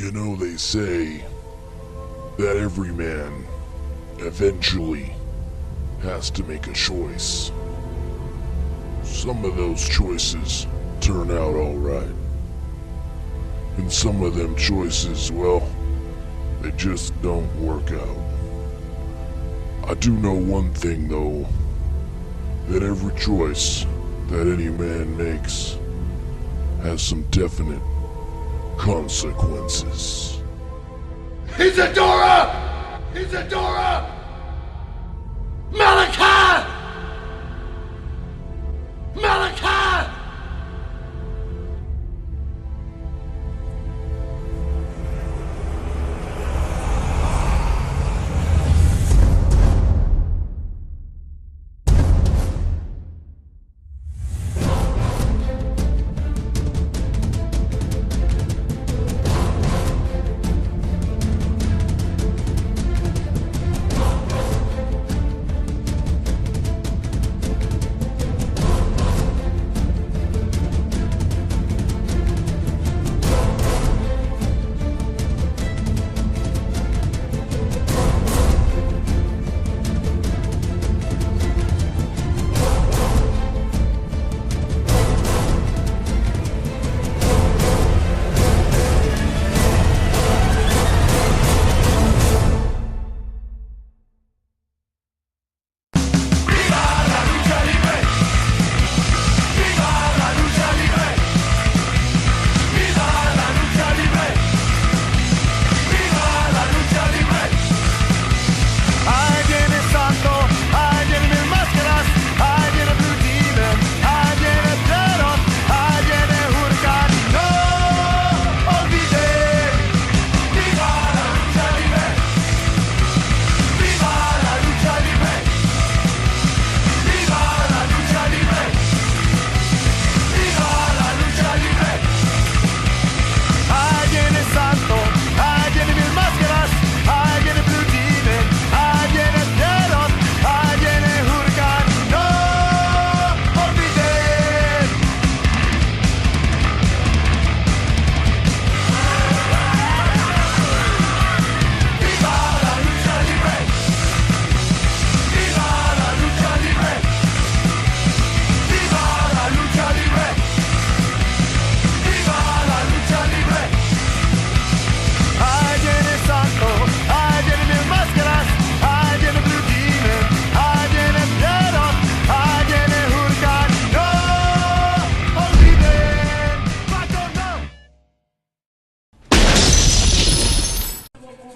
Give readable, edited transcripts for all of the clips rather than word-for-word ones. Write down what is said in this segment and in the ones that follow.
You know, they say that every man eventually has to make a choice. Some of those choices turn out alright. And some of them choices, well, they just don't work out. I do know one thing though, that every choice that any man makes has some definite consequences. Isadora! Isadora! Malachi! Malachi!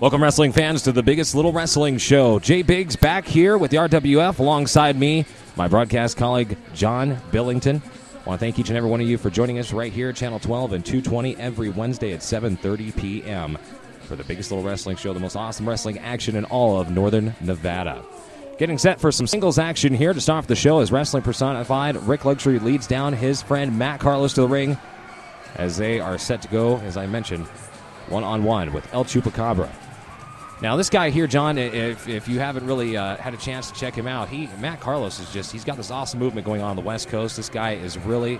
Welcome, wrestling fans, to the biggest little wrestling show. Jay Biggs back here with the RWF alongside me, my broadcast colleague, John Billington. I want to thank each and every one of you for joining us right here at Channel 12 and 220 every Wednesday at 7:30 p.m. for the biggest little wrestling show, the most awesome wrestling action in all of Northern Nevada. Getting set for some singles action here to start off the show as Wrestling Personified. Rik Luxury leads down his friend Matt Carlos to the ring as they are set to go, as I mentioned, one-on-one with El Chupacabra. Now, this guy here, John, if you haven't really had a chance to check him out, Matt Carlos is he's got this awesome movement going on the West Coast. This guy is really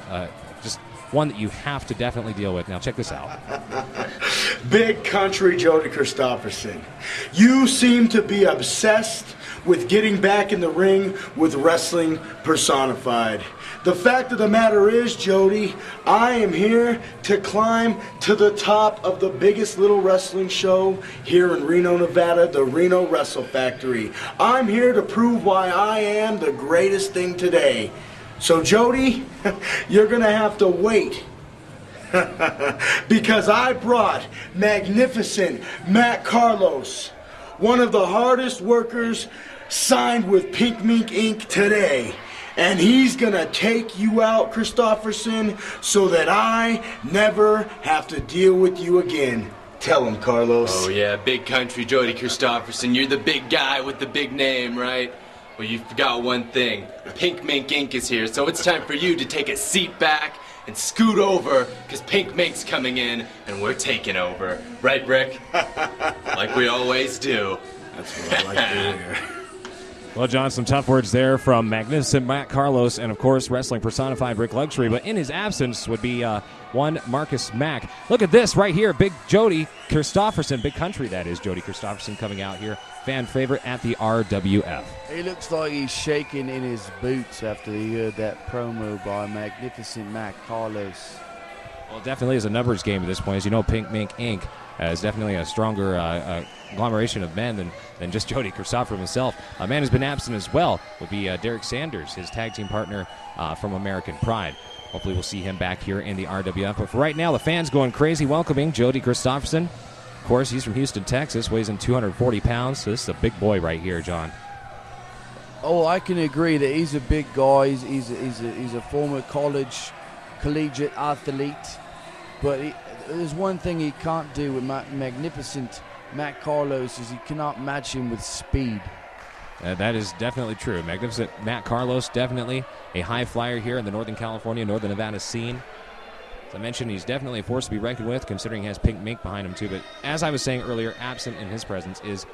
just one that you have to definitely deal with. Now, check this out. Big country Jody Kristofferson. You seem to be obsessed with getting back in the ring with Wrestling Personified. The fact of the matter is, Jody, I am here to climb to the top of the biggest little wrestling show here in Reno, Nevada, the Reno Wrestle Factory. I'm here to prove why I am the greatest thing today. So, Jody, you're going to have to wait. Because I brought magnificent Matt Carlos, one of the hardest workers signed with Pink Mink Inc. today. And he's gonna take you out, Christopherson, so that I never have to deal with you again. Tell him, Carlos. Oh yeah, big country Jody Kristofferson. You're the big guy with the big name, right? Well, you forgot one thing. Pink Mink Inc. is here, so it's time for you to take a seat back and scoot over, because Pink Mink's coming in, and we're taking over. Right, Rik? Like we always do. That's what I like to hear. Well, John, some tough words there from magnificent Matt Carlos and, of course, wrestling personified Rik Luxury. But in his absence would be one Marcus Mack. Look at this right here. Big Jody Kristofferson, big country that is. Jody Kristofferson coming out here. Fan favorite at the RWF. He looks like he's shaking in his boots after he heard that promo by magnificent Matt Carlos. Well, it definitely is a numbers game at this point. As you know, Pink Mink Inc. Is definitely a stronger agglomeration of men than just Jody Kristofferson himself. A man who's been absent as well would be Derek Sanders, his tag team partner from American Pride. Hopefully we'll see him back here in the RWF. But for right now, the fans going crazy welcoming Jody Kristofferson. Of course, he's from Houston, Texas, weighs in 240 pounds, so this is a big boy right here, John. Oh, I can agree that he's a big guy. He's a former collegiate athlete, but there's one thing he can't do with magnificent Matt Carlos is he cannot match him with speed. That is definitely true. Magnificent Matt Carlos, definitely a high flyer here in the Northern California, Northern Nevada scene. As I mentioned, he's definitely a force to be reckoned with, considering he has Pink Mink behind him too. But as I was saying earlier, absent in his presence is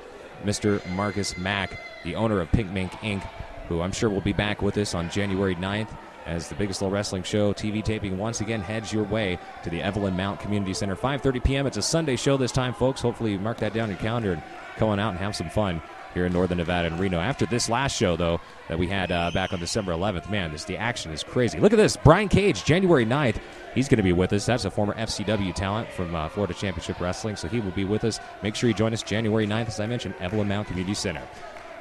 Mr. Marcus Mack, the owner of Pink Mink Inc., who I'm sure will be back with us on January 9th. As the Biggest Little Wrestling Show TV taping once again heads your way to the Evelyn Mount Community Center. 5:30 p.m. It's a Sunday show this time, folks. Hopefully you mark that down in your calendar and come on out and have some fun here in Northern Nevada and Reno. After this last show, though, that we had back on December 11th, man, the action is crazy. Look at this. Brian Cage, January 9th. He's going to be with us. That's a former FCW talent from Florida Championship Wrestling, so he will be with us. Make sure you join us January 9th, as I mentioned, Evelyn Mount Community Center.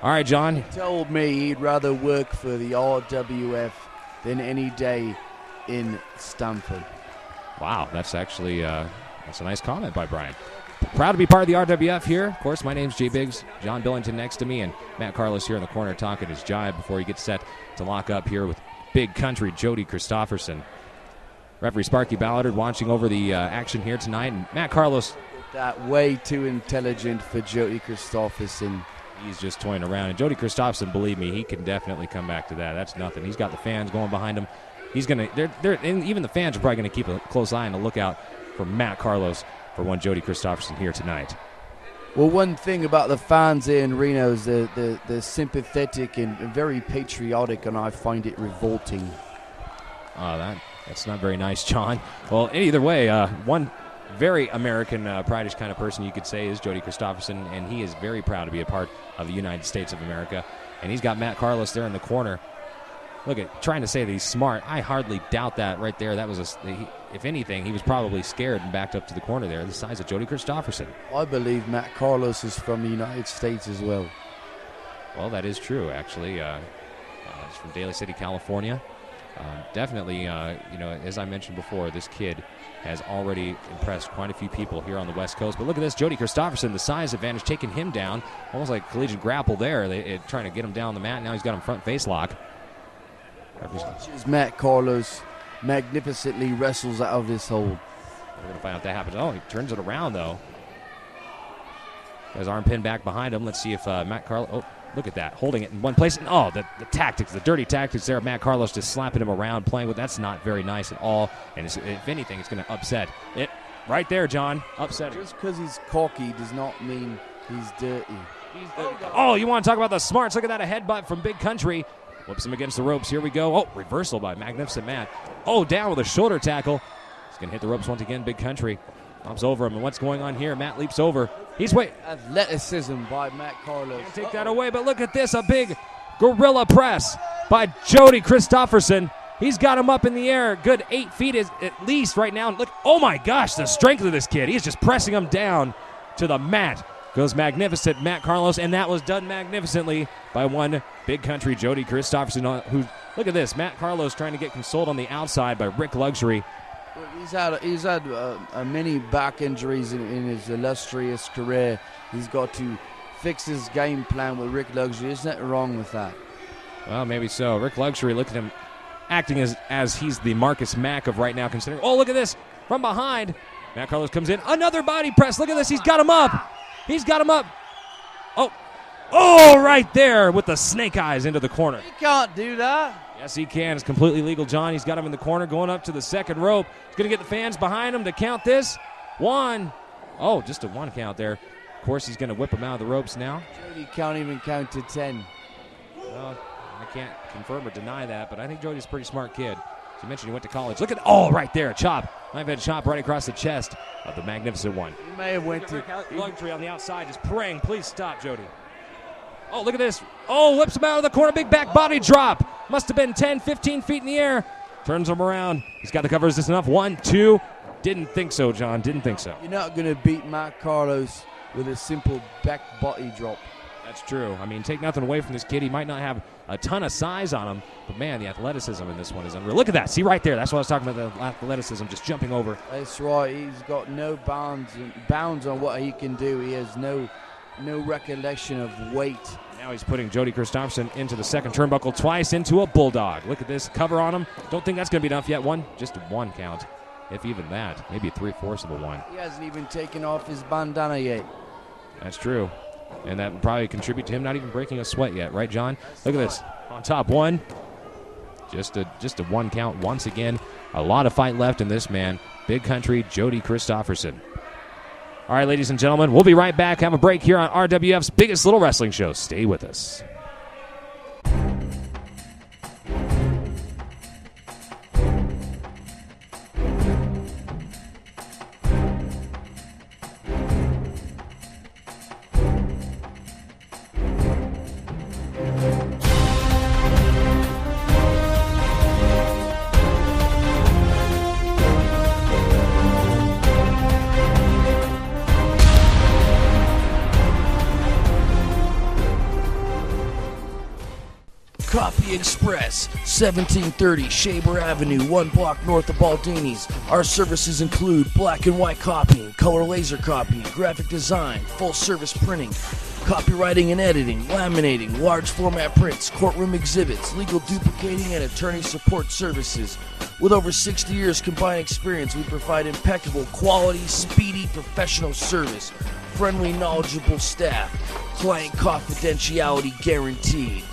All right, John. He told me he'd rather work for the RWF than any day in Stamford. Wow, that's actually that's a nice comment by Brian. Proud to be part of the RWF here. Of course, my name's Jay Biggs, John Billington next to me, and Matt Carlos here in the corner talking his jive before he gets set to lock up here with big country Jody Kristofferson. Referee Sparky Ballard watching over the action here tonight, and Matt Carlos. That way too intelligent for Jody Kristofferson. He's just toying around. And Jody Kristofferson, believe me, he can definitely come back to that. That's nothing. He's got the fans going behind him. He's going to, and even the fans are probably going to keep a close eye and a lookout for Matt Carlos for one Jody Kristofferson here tonight. Well, one thing about the fans here in Reno is they're sympathetic and very patriotic, and I find it revolting. That's not very nice, John. Well, either way, one very American pride-ish kind of person you could say is Jody Kristofferson, and he is very proud to be a part of the United States of America. And he's got Matt Carlos there in the corner. Look at trying to say that he's smart. I hardly doubt that right there. That was if anything, he was probably scared and backed up to the corner there, the size of Jody Kristofferson. I believe Matt Carlos is from the United States as well. Well, that is true, actually. He's from Daly City, California. Definitely, as I mentioned before, this kid has already impressed quite a few people here on the West Coast. But look at this, Jody Kristofferson, the size advantage, taking him down, almost like collegiate grapple there. Trying to get him down the mat. Now he's got him front face lock. Watches Matt Carlos magnificently wrestles out of this hold. We're going to find out if that happens. Oh, he turns it around, though. Got his arm pinned back behind him. Let's see if Matt Carlos... Oh, look at that, holding it in one place. And, the tactics, the dirty tactics there. Matt Carlos just slapping him around, playing with. That's not very nice at all. And if anything, it's going to upset it. Right there, John. Upsetting. Just because he's cocky does not mean he's dirty. You want to talk about the smarts? Look at that, a headbutt from Big Country. Whoops him against the ropes. Here we go. Oh, reversal by Magnificent Matt. Oh, down with a shoulder tackle. He's going to hit the ropes once again, Big Country. Bumps over him, and what's going on here? Matt leaps over. He's athleticism by Matt Carlos. Can't take that away, but look at this, a big gorilla press by Jody Kristofferson. He's got him up in the air, good 8 feet at least right now. Look, oh my gosh, the strength of this kid. He's just pressing him down to the mat. Goes magnificent Matt Carlos, and that was done magnificently by one Big Country Jody Kristofferson. Who, look at this, Matt Carlos trying to get consoled on the outside by Rik Luxury. He's had many back injuries in his illustrious career. He's got to fix his game plan with Rik Luxury. There's nothing wrong with that. Well, maybe so. Rik Luxury, look at him acting as he's the Marcus Mack of right now, considering. Oh, look at this. From behind, Matt Carlos comes in. Another body press. Look at this. He's got him up. He's got him up. Oh, right there with the snake eyes into the corner. He can't do that. Yes, he can. It's completely legal, John. He's got him in the corner, going up to the second rope. He's going to get the fans behind him to count this. 1. Oh, just a 1 count there. Of course, he's going to whip him out of the ropes now. Jody can't even count to 10. I can't confirm or deny that, but I think Jody's a pretty smart kid. As you mentioned, he went to college. Look at, right there, a chop. I've had a chop right across the chest of the Magnificent One. He may have went to Rik Luxury on the outside, just praying, please stop, Jody. Oh, look at this. Oh, whips him out of the corner, big back body drop. Must have been 10, 15 feet in the air. Turns him around. He's got the cover resistance enough. 1, 2. Didn't think so, John. Didn't think so. You're not going to beat Matt Carlos with a simple back body drop. That's true. I mean, take nothing away from this kid. He might not have a ton of size on him, but, man, the athleticism in this one is unreal. Look at that. See right there. That's what I was talking about, the athleticism, just jumping over. That's right. He's got no bounds on what he can do. He has no recollection of weight. Now he's putting Jody Kristofferson into the second turnbuckle twice into a bulldog. Look at this cover on him. Don't think that's going to be enough yet. Just one count, if even that. Maybe 3/4 of a one. He hasn't even taken off his bandana yet. That's true. And that would probably contribute to him not even breaking a sweat yet. Right, John? Look at this. On top, one. Just a one count once again. A lot of fight left in this man. Big country Jody Kristofferson. All right, ladies and gentlemen, we'll be right back. Have a break here on RWF's biggest little wrestling show. Stay with us. Coffee Express, 1730 Shaber Avenue, 1 block north of Baldini's. Our services include black and white copying, color laser copying, graphic design, full service printing, copywriting and editing, laminating, large format prints, courtroom exhibits, legal duplicating, and attorney support services. With over 60 years combined experience, we provide impeccable quality, speedy, professional service, friendly, knowledgeable staff, client confidentiality guaranteed.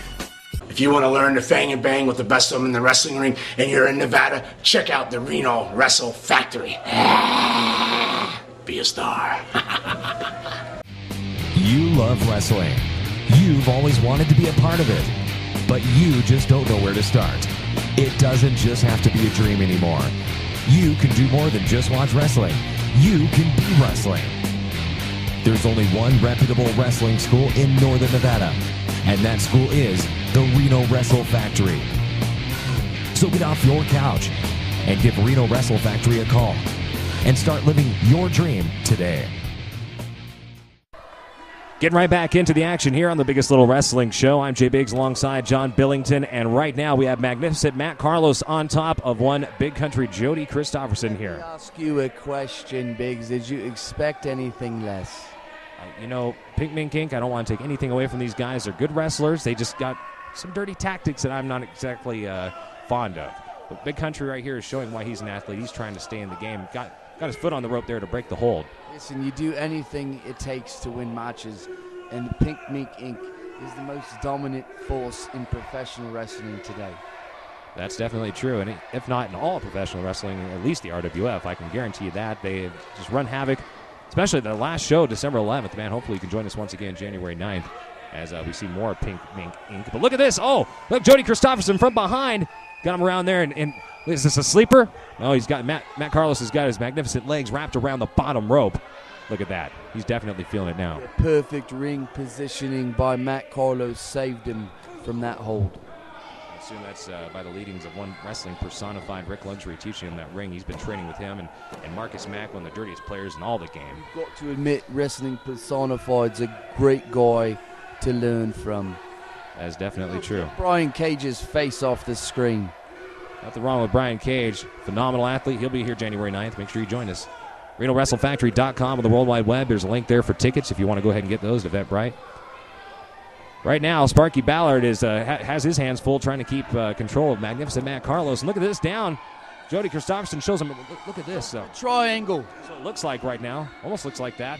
If you want to learn to fang and bang with the best of them in the wrestling ring and you're in Nevada, check out the Reno Wrestle Factory. Be a star. You love wrestling. You've always wanted to be a part of it, but you just don't know where to start. It doesn't just have to be a dream anymore. You can do more than just watch wrestling. You can be wrestling. There's only one reputable wrestling school in Northern Nevada, and that school is the Reno Wrestle Factory. So get off your couch and give Reno Wrestle Factory a call and start living your dream today. Getting right back into the action here on the biggest little wrestling show. I'm Jay Biggs alongside John Billington, and right now we have magnificent Matt Carlos on top of one big country Jody Kristofferson here. Let me ask you a question, Biggs. Did you expect anything less? Pink Mink Inc., I don't want to take anything away from these guys. They're good wrestlers. They just got some dirty tactics that I'm not exactly fond of. But Big Country right here is showing why he's an athlete. He's trying to stay in the game. Got his foot on the rope there to break the hold. Listen, you do anything it takes to win matches, and the Pink Mink Inc. is the most dominant force in professional wrestling today. That's definitely true, and if not in all professional wrestling, at least the RWF, I can guarantee you that. They just run havoc, especially the last show, December 11th. Man, hopefully you can join us once again January 9th as we see more Pink Mink Inc. But look at this. Oh, look, Jody Kristofferson from behind. Got him around there, and is this a sleeper? No, he's got Matt Carlos has got his magnificent legs wrapped around the bottom rope. Look at that. He's definitely feeling it now. The perfect ring positioning by Matt Carlos saved him from that hold. I assume that's by the leadings of one wrestling personified, Rik Luxury, teaching him that ring. He's been training with him and Marcus Mack, one of the dirtiest players in all the game. You've got to admit, Wrestling Personified's a great guy to learn from. That's definitely true. Brian Cage's face off the screen. Nothing wrong with Brian Cage. Phenomenal athlete. He'll be here January 9th. Make sure you join us. RenoWrestleFactory.com on the World Wide Web. There's a link there for tickets if you want to go ahead and get those to Eventbrite. Right now, Sparky Ballard has his hands full trying to keep control of magnificent Matt Carlos. And look at this down. Jody Kristofferson shows him. Look at this. Triangle. So it looks like right now. Almost looks like that.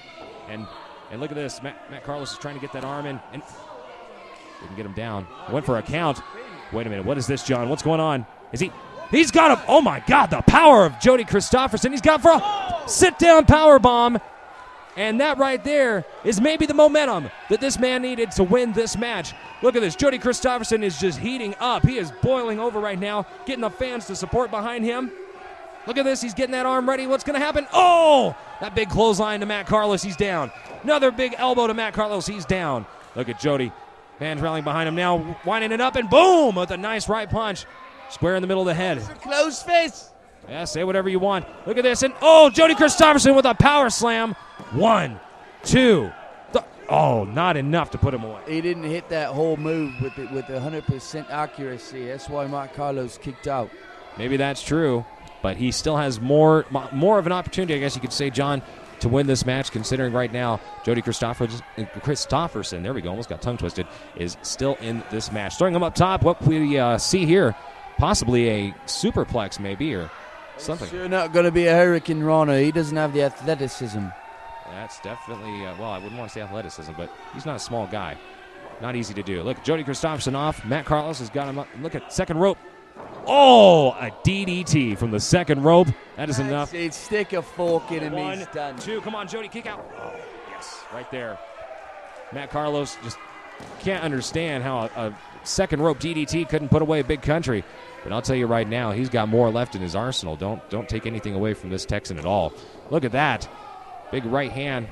And look at this. Matt Carlos is trying to get that arm in. And didn't get him down. Went for a count. Wait a minute. What is this, John? What's going on? He's got a, oh my God, the power of Jody Kristofferson. He's got for a sit-down power bomb. And that right there is maybe the momentum that this man needed to win this match. Look at this. Jody Kristofferson is just heating up. He is boiling over right now, getting the fans to support behind him. Look at this. He's getting that arm ready. What's going to happen? Oh! That big clothesline to Matt Carlos. He's down. Another big elbow to Matt Carlos. He's down. Look at Jody. Fans rallying behind him now, winding it up, and boom! With a nice right punch. Square in the middle of the head. Close fist. Yeah, say whatever you want. Look at this. And, oh, Jody Kristofferson with a power slam. 1, 2. Oh, not enough to put him away. He didn't hit that whole move with 100% accuracy. That's why Matt Carlos kicked out. Maybe that's true, but he still has more of an opportunity, I guess you could say, John, to win this match, considering right now Jody Kristofferson, there we go, almost got tongue twisted, is still in this match. Throwing him up top, what we see here, possibly a superplex maybe, or something. Sure not going to be a Hurricane Rana. He doesn't have the athleticism. That's definitely, well, I wouldn't want to say athleticism, but he's not a small guy. Not easy to do. Look, Jody Kristofferson off. Matt Carlos has got him up. Look at second rope. Oh, a DDT from the second rope. That is enough. He'd stick a fork in him. 1, He's done. 2. Come on, Jody, kick out. Oh, yes, right there. Matt Carlos just can't understand how a second rope DDT couldn't put away Big Country. But I'll tell you right now, he's got more left in his arsenal. Don't take anything away from this Texan at all. Look at that. Big right hand.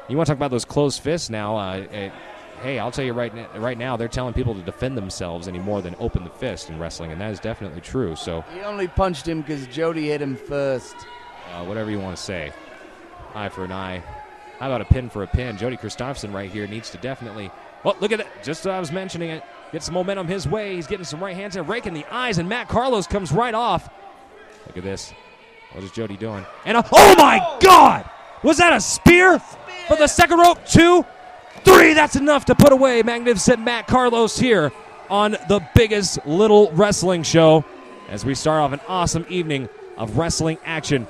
You want to talk about those closed fists now? Hey, I'll tell you right now, they're telling people to defend themselves any more than open the fist in wrestling, and that is definitely true. So he only punched him because Jody hit him first. Whatever you want to say. Eye for an eye. How about a pin for a pin? Jody Kristofferson right here needs to definitely... Oh, look at that. Just as I was mentioning it. Get some momentum his way. He's getting some right hands and raking the eyes, and Matt Carlos comes right off. Look at this. What is Jody doing? And oh my God! Was that a spear? For the second rope? 2, 3. That's enough to put away magnificent Matt Carlos here on the biggest little wrestling show as we start off an awesome evening of wrestling action.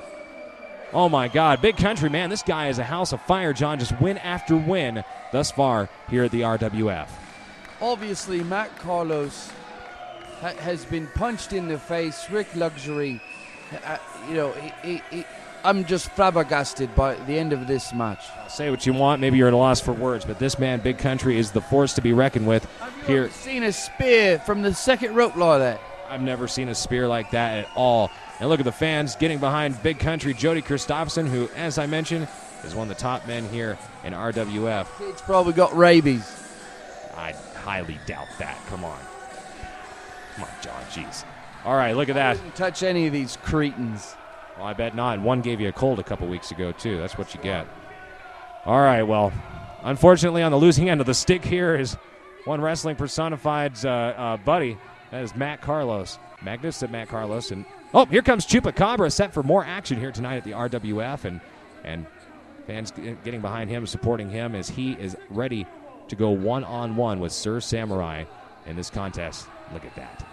Oh my God, Big Country, man, this guy is a house of fire, John, just win after win thus far here at the RWF. Obviously, Matt Carlos has been punched in the face. Rik Luxury, I'm just flabbergasted by the end of this match. Say what you want, maybe you're at a loss for words, but this man, Big Country, is the force to be reckoned with. Have you ever seen a spear from the second rope like that? I've never seen a spear like that at all. And look at the fans getting behind Big Country, Jody Kristofferson, who, as I mentioned, is one of the top men here in RWF. Kid's probably got rabies. I highly doubt that. Come on. Come on, John, jeez. All right, look at that. Wouldn't touch any of these cretins. Well, I bet not. One gave you a cold a couple weeks ago, too. That's what you get. All right, well, unfortunately, on the losing end of the stick here is one Wrestling Personified's buddy. That is Matt Carlos. Magnificent Matt Carlos. And oh, here comes Chupacabra, set for more action here tonight at the RWF. And fans getting behind him, supporting him as he is ready to go one-on-one with Sir Samurai in this contest. Look at that.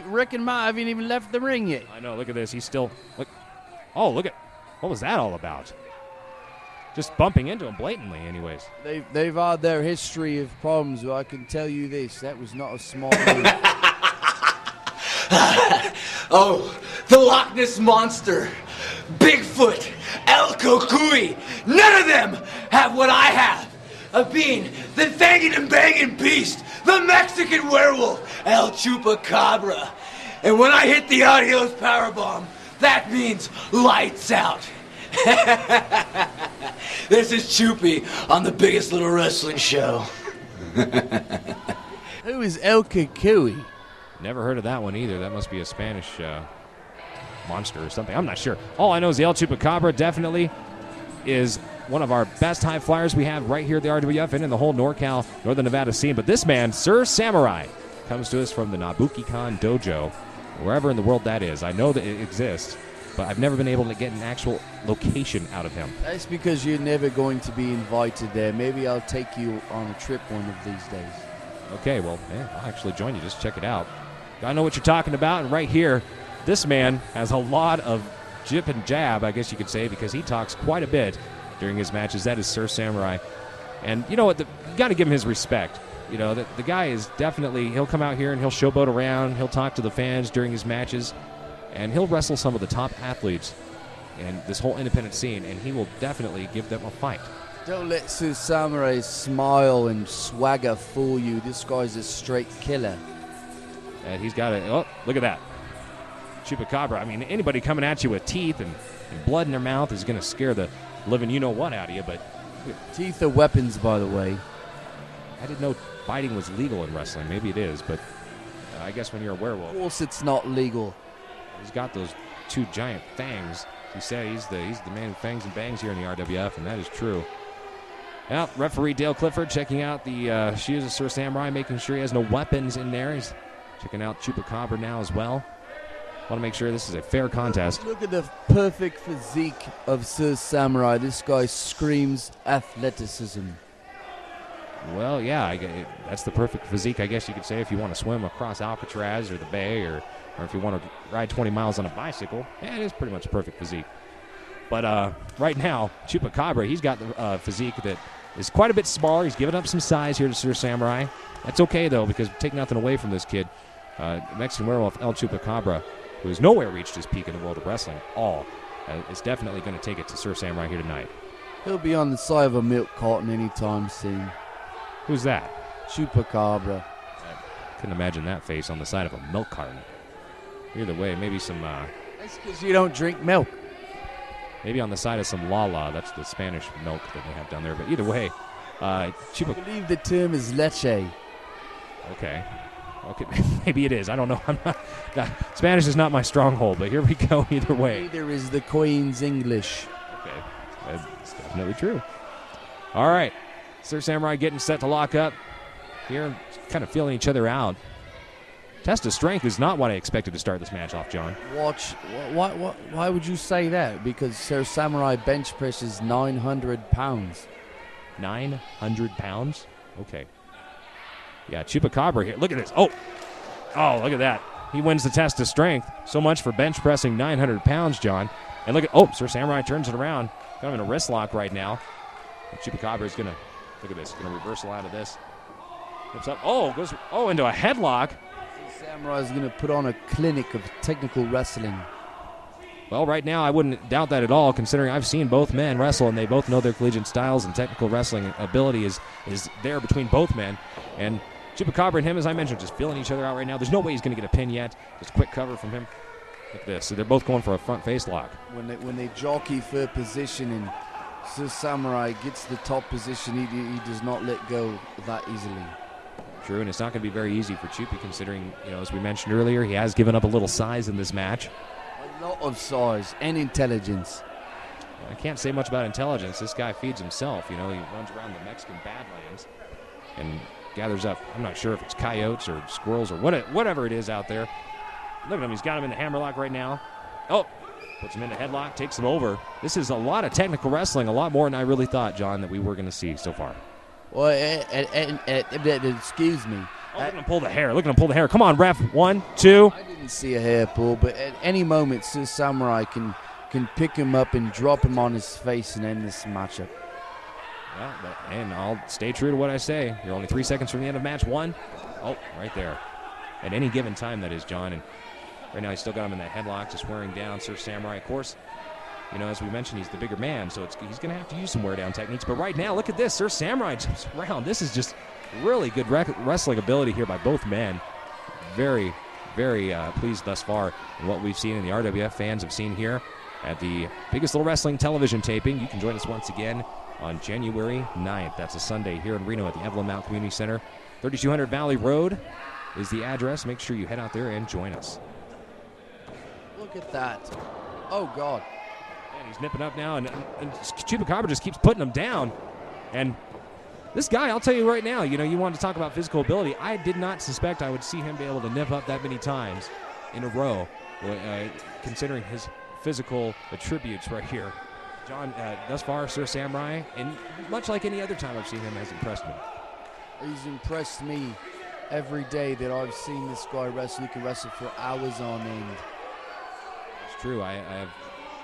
Rik and Matt haven't even left the ring yet. I know, look at this. He's still... look at... What was that all about? Just bumping into him blatantly, anyways. They've had their history of problems, but I can tell you this, that was not a small move. Oh, the Loch Ness Monster, Bigfoot, El Kokui, none of them have what I have. Of being the fanging and banging beast, the Mexican werewolf, El Chupacabra. And when I hit the Adios Powerbomb, that means lights out. This is Chupi on the biggest little wrestling show. Who is El Kokui? Never heard of that one either. That must be a Spanish monster or something. I'm not sure. All I know is the El Chupacabra definitely is one of our best high flyers we have right here at the RWF and in the whole NorCal, Northern Nevada scene. But this man, Sir Samurai, comes to us from the Nabuki-Kan Dojo, wherever in the world that is. I know that it exists, but I've never been able to get an actual location out of him. That's because you're never going to be invited there. Maybe I'll take you on a trip one of these days. Okay, well, I'll actually join you. Just check it out. I know what you're talking about, and right here, this man has a lot of jip and jab, I guess you could say, because he talks quite a bit during his matches. That is Sir Samurai. And you know what? You got to give him his respect. You know, the guy is definitely, he'll come out here and he'll showboat around. He'll talk to the fans during his matches, and he'll wrestle some of the top athletes and this whole independent scene, and he will definitely give them a fight. Don't let Sir Samurai's smile and swagger fool you. This guy's a straight killer. And he's got a, oh, look at that. Chupacabra. I mean, anybody coming at you with teeth and blood in their mouth is going to scare the living you-know-what out of you, but... Teeth are weapons, by the way. I didn't know fighting was legal in wrestling. Maybe it is, but I guess when you're a werewolf... Of course it's not legal. He's got those two giant fangs. He said he's the man who fangs and bangs here in the RWF, and that is true. Well, referee Dale Clifford checking out the shoes of Sir Samurai, making sure he has no weapons in there. He's checking out Chupacabra now as well. Want to make sure this is a fair contest. Look at the perfect physique of Sir Samurai. This guy screams athleticism. Well, yeah, that's the perfect physique, I guess you could say, if you want to swim across Alcatraz or the Bay, or if you want to ride 20 miles on a bicycle. Yeah, it is pretty much a perfect physique. But right now, Chupacabra, he's got the physique that is quite a bit smaller. He's given up some size here to Sir Samurai. That's okay, though, because take nothing away from this kid. Mexican werewolf El Chupacabra, who has nowhere reached his peak in the world of wrestling at all, is definitely going to take it to Sir Samurai here tonight. He'll be on the side of a milk carton anytime soon. Who's that? Chupacabra. I couldn't imagine that face on the side of a milk carton. Either way, maybe some... That's because you don't drink milk. Maybe on the side of some Lala. That's the Spanish milk that they have down there. But either way, I believe the term is leche. Okay, maybe it is. I don't know. Spanish is not my stronghold, but here we go either way. Neither is the Queen's English. Okay, that's definitely true. All right, Sir Samurai getting set to lock up. Here, kind of feeling each other out. Test of strength is not what I expected to start this match off, John. Why would you say that? Because Sir Samurai bench presses 900 pounds. 900 pounds? Okay. Yeah, Chupacabra here. Look at this. Oh, look at that. He wins the test of strength. So much for bench pressing 900 pounds, John. And look at, Sir Samurai turns it around. Kind of in a wrist lock right now. And Chupacabra is going to, look at this, going to reversal out of this. Flips up. Goes into a headlock. Samurai is going to put on a clinic of technical wrestling. Well, right now I wouldn't doubt that at all, considering I've seen both men wrestle, and they both know their collegiate styles, and technical wrestling ability is there between both men. And Chupacabra and him, as I mentioned, just feeling each other out right now. There's no way he's going to get a pin yet. Just a quick cover from him. Look at this. So they're both going for a front face lock. When they jockey for position and Sir Samurai gets the top position, he does not let go that easily. True, and it's not going to be very easy for Chupi, considering, as we mentioned earlier, he has given up a little size in this match. A lot of size and intelligence. I can't say much about intelligence. This guy feeds himself. He runs around the Mexican Badlands and gathers up, I'm not sure if it's coyotes or squirrels or whatever it is out there. Look at him. He's got him in the hammerlock right now. Puts him in the headlock, takes him over. This is a lot of technical wrestling, a lot more than I really thought, John, that we were going to see so far. Well, excuse me. Look at him pull the hair. Look at him pull the hair. Come on, ref. 1, 2. I didn't see a hair pull, but at any moment, Sir Samurai can pick him up and drop him on his face and end this matchup. Well, and I'll stay true to what I say. You're only 3 seconds from the end of match 1. Right there. At any given time, that is, John. And right now, he's still got him in that headlock, just wearing down Sir Samurai. Of course, as we mentioned, he's the bigger man, so he's going to have to use some wear-down techniques. But right now, look at this. Sir Samurai jumps around. This is just really good wrestling ability here by both men. Very, very pleased thus far in what we've seen and the RWF fans have seen here at the biggest little wrestling television taping. You can join us once again on January 9th. That's a Sunday here in Reno at the Evelyn Mount Community Center. 3200 Valley Road is the address. Make sure you head out there and join us. Look at that. Oh, God. And he's nipping up now, and Chupacabra just keeps putting him down. And this guy, I'll tell you right now, you wanted to talk about physical ability. I did not suspect I would see him be able to nip up that many times in a row, considering his physical attributes right here. John, thus far, Sir Samurai, and much like any other time I've seen him, has impressed me. He's impressed me every day that I've seen this guy wrestle. He can wrestle for hours on end. It's true. I have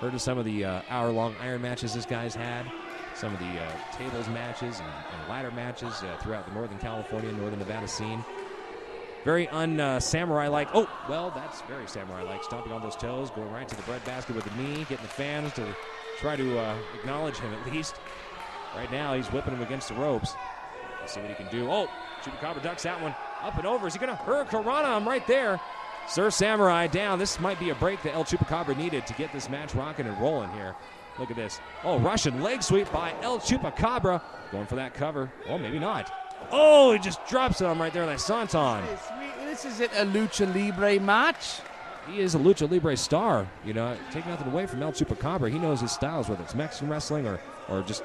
heard of some of the hour-long iron matches this guy's had, some of the tables matches and ladder matches throughout the Northern California, Northern Nevada scene. very un-samurai-like. Oh, well, that's very samurai-like. Stomping on those toes, going right to the breadbasket with the knee, getting the fans to try to acknowledge him at least. Right now, he's whipping him against the ropes. Let's see what he can do. Oh, Chupacabra ducks that one up and over. Is he going to hurricanrana him right there? Sir Samurai down. This might be a break that El Chupacabra needed to get this match rocking and rolling here. Look at this. Oh, Russian leg sweep by El Chupacabra. Going for that cover. Oh, maybe not. Oh, he just drops it on right there on that senton. This isn't a lucha libre match. He is a lucha libre star. You know, take nothing away from El Chupacabra. He knows his styles, whether it's Mexican wrestling or just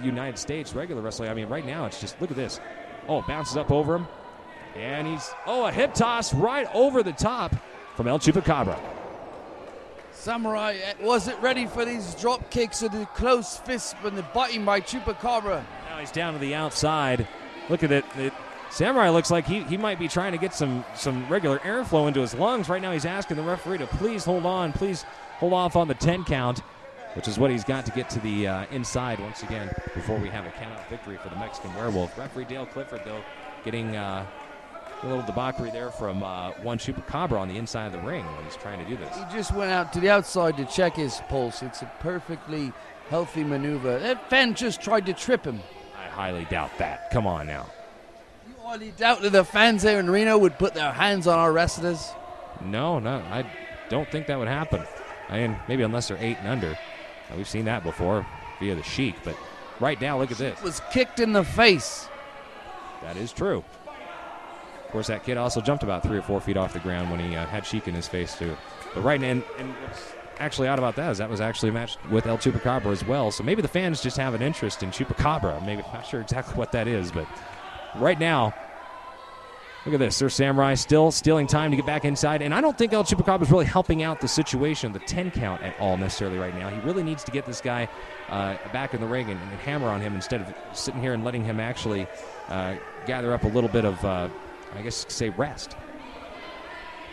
United States regular wrestling. I mean, right now it's just, look at this. Oh, bounces up over him. And a hip toss right over the top from El Chupacabra. Samurai wasn't ready for these drop kicks or the close fist and the biting by Chupacabra. Now he's down to the outside. Look at it. Samurai looks like he might be trying to get some regular airflow into his lungs. Right now he's asking the referee to please hold off on the 10 count, which is what he's got to get to the inside once again before we have a count-out victory for the Mexican Werewolf. Referee Dale Clifford, though, getting a little debauchery there from one Chupacabra on the inside of the ring when he's trying to do this. He just went out to the outside to check his pulse. It's a perfectly healthy maneuver. That fan just tried to trip him. I highly doubt that. Come on now. You highly doubt that the fans here in Reno would put their hands on our wrestlers? No, I don't think that would happen. I mean, maybe unless they're 8 and under. We've seen that before via the Sheik, but right now, look at this. Was kicked in the face. That is true. Of course, that kid also jumped about 3 or 4 feet off the ground when he had Sheik in his face, too. But right now, and what's actually odd about that is that was actually a match with El Chupacabra as well. So maybe the fans just have an interest in Chupacabra. Maybe, not sure exactly what that is, but right now, look at this. Sir Samurai still stealing time to get back inside. And I don't think El Chupacabra is really helping out the situation, the 10 count at all necessarily right now. He really needs to get this guy back in the ring and hammer on him instead of sitting here and letting him actually gather up a little bit of, I guess, say rest.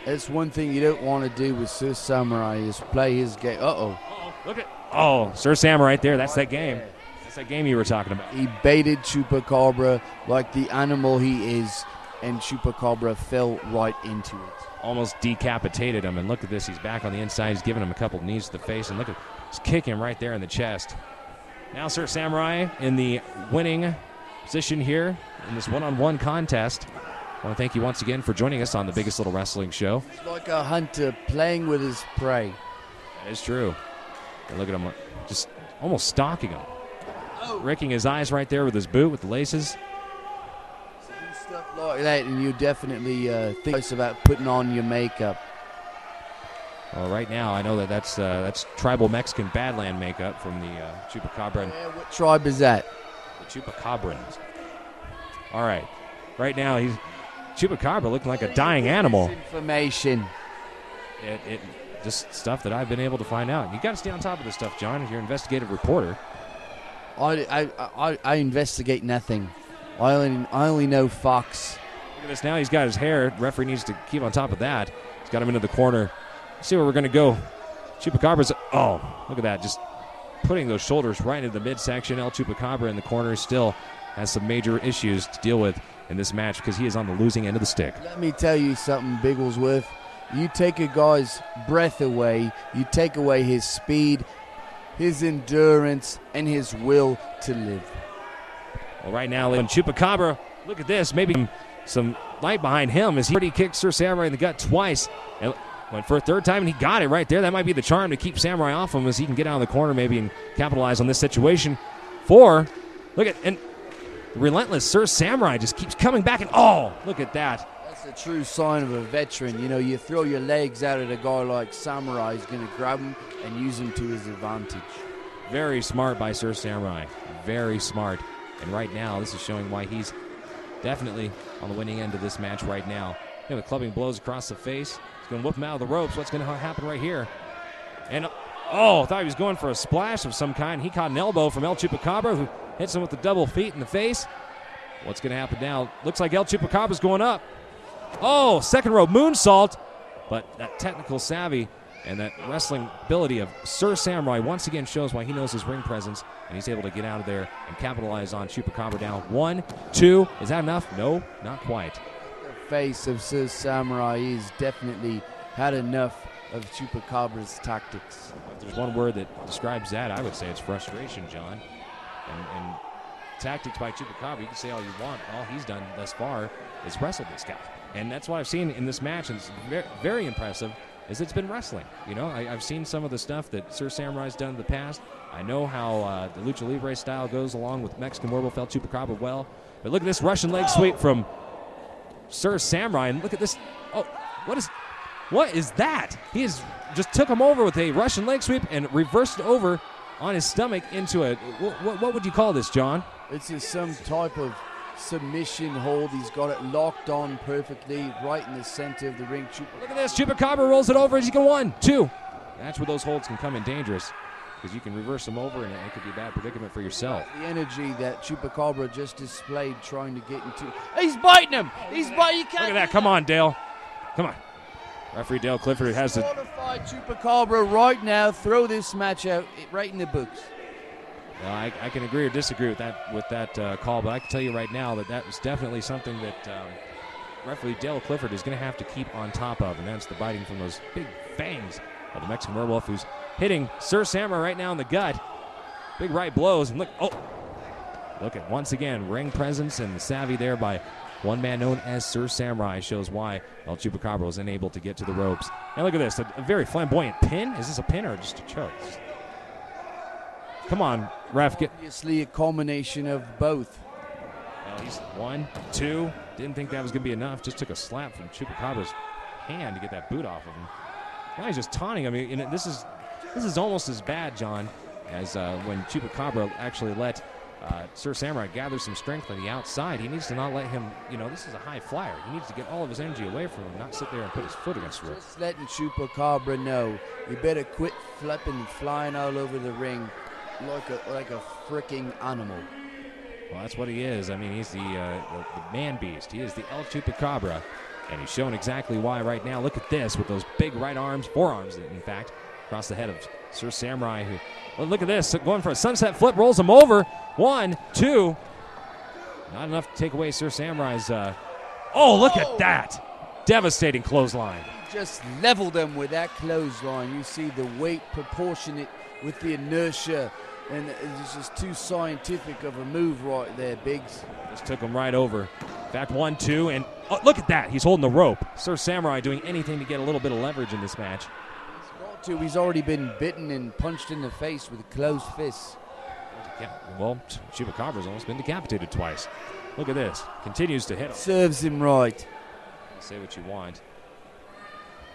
It's one thing you don't want to do with Sir Samurai is play his game. Look at, Sir Samurai right there. That's that game. That's that game you were talking about. He baited Chupacabra like the animal he is, and Chupacabra fell right into it. Almost decapitated him, and look at this. He's back on the inside. He's giving him a couple of knees to the face, and look at, just kick him right there in the chest. Now Sir Samurai in the winning position here in this one-on-one contest. I want to thank you once again for joining us on the Biggest Little Wrestling Show. It's like a hunter playing with his prey. That is true. And look at him, just almost stalking him. Ricking his eyes right there with his boot with the laces. Stuff like that, and you definitely think about putting on your makeup. Well, right now I know that's tribal Mexican Badland makeup from the Chupacabra. What tribe is that? The Chupacabrans. All right. Right now he's Chupacabra looking like a dying animal. Information. It just stuff that I've been able to find out. You got to stay on top of this stuff, John. You're an investigative reporter. I investigate nothing. I only know Fox. Look at this. Now he's got his hair. The referee needs to keep on top of that. He's got him into the corner. Let's see where we're going to go. Chupacabra's. Oh, look at that. Just putting those shoulders right into the midsection. El Chupacabra in the corner still has some major issues to deal with in this match because he is on the losing end of the stick. Let me tell you something, Bigglesworth. You take a guy's breath away, you take away his speed, his endurance, and his will to live. Well, right now, Chupacabra, look at this. Maybe some light behind him as he already kicked Sir Samurai in the gut twice. And went for a third time, and he got it right there. That might be the charm to keep Samurai off him as he can get out of the corner maybe and capitalize on this situation. Look at, and the relentless Sir Samurai just keeps coming back, and look at that. That's a true sign of a veteran. You know, you throw your legs out at a guy like Samurai, he's going to grab him and use him to his advantage. Very smart by Sir Samurai. Very smart. And right now, this is showing why he's definitely on the winning end of this match right now. You know, the clubbing blows across the face. He's going to whip him out of the ropes. What's going to happen right here? And, I thought he was going for a splash of some kind. He caught an elbow from El Chupacabra, who hits him with the double feet in the face. What's going to happen now? Looks like El Chupacabra's going up. Second row moonsault. But that technical savvy and that wrestling ability of Sir Samurai once again shows why he knows his ring presence, and he's able to get out of there and capitalize on Chupacabra down. 1, 2. Is that enough? No, not quite. face of Sir Samurai. He's definitely had enough of Chupacabra's tactics. If there's one word that describes that, I would say it's frustration, John. And tactics by Chupacabra, you can say all you want. All he's done thus far is wrestle this guy. And that's what I've seen in this match, and it's very, very impressive, is it's been wrestling. You know, I've seen some of the stuff that Sir Samurai's done in the past. I know how the Lucha Libre style goes along with Mexican Werewolf El Chupacabra well. But look at this Russian leg sweep from Sir Samurai, and look at this. Oh, what is that? He just took him over with a Russian leg sweep and reversed it over on his stomach into a, what would you call this, John? It's some type of submission hold. He's got it locked on perfectly right in the center of the ring. Look at this. Chupacabra rolls it over as you go 1, 2. That's where those holds can come in dangerous, because you can reverse them over and it could be a bad predicament for yourself. The energy that Chupacabra just displayed trying to get into. He's biting him. He's biting. Look at that. Come on, Dale. Come on. Referee Dale Clifford has to qualify Chupacabra right now. Throw this match out right in the books. Well, I can agree or disagree with that call, but I can tell you right now that was definitely something that referee Dale Clifford is going to have to keep on top of, and that's the biting from those big fangs of the Mexican Werewolf, who's hitting Sir Samurai right now in the gut. Big right blows, and look at once again ring presence and the savvy there by one man known as Sir Samurai shows why El Chupacabra was unable to get to the ropes. And look at this, a very flamboyant pin. Is this a pin or just a choke? Come on, ref. Obviously a combination of both. Well, he's 1, 2. Didn't think that was going to be enough. Just took a slap from Chupacabra's hand to get that boot off of him. Now he's just taunting him. You know, this is almost as bad, John, as when Chupacabra actually let Sir Samurai gather some strength on the outside. He needs to not let him, this is a high flyer. He needs to get all of his energy away from him, not sit there and put his foot against the rope. Just letting Chupacabra know, you better quit flipping and flying all over the ring like a freaking animal. Well, that's what he is. I mean, he's the man beast. He is the El Chupacabra, and he's showing exactly why right now. Look at this with those big right arms, forearms, in fact, across the head of Sir Samurai. Well, look at this, going for a sunset flip, rolls him over. 1, 2. Not enough to take away Sir Samurai's. Look at that! Devastating clothesline. Just leveled them with that clothesline. You see the weight proportionate with the inertia, and it's just too scientific of a move right there, Biggs. Just took him right over. In fact, 1, 2, and look at that. He's holding the rope. Sir Samurai doing anything to get a little bit of leverage in this match. He's already been bitten and punched in the face with a closed fist. Yeah, well, Chupacabra's almost been decapitated twice. Look at this. Continues to hit him. Serves him right. Say what you want.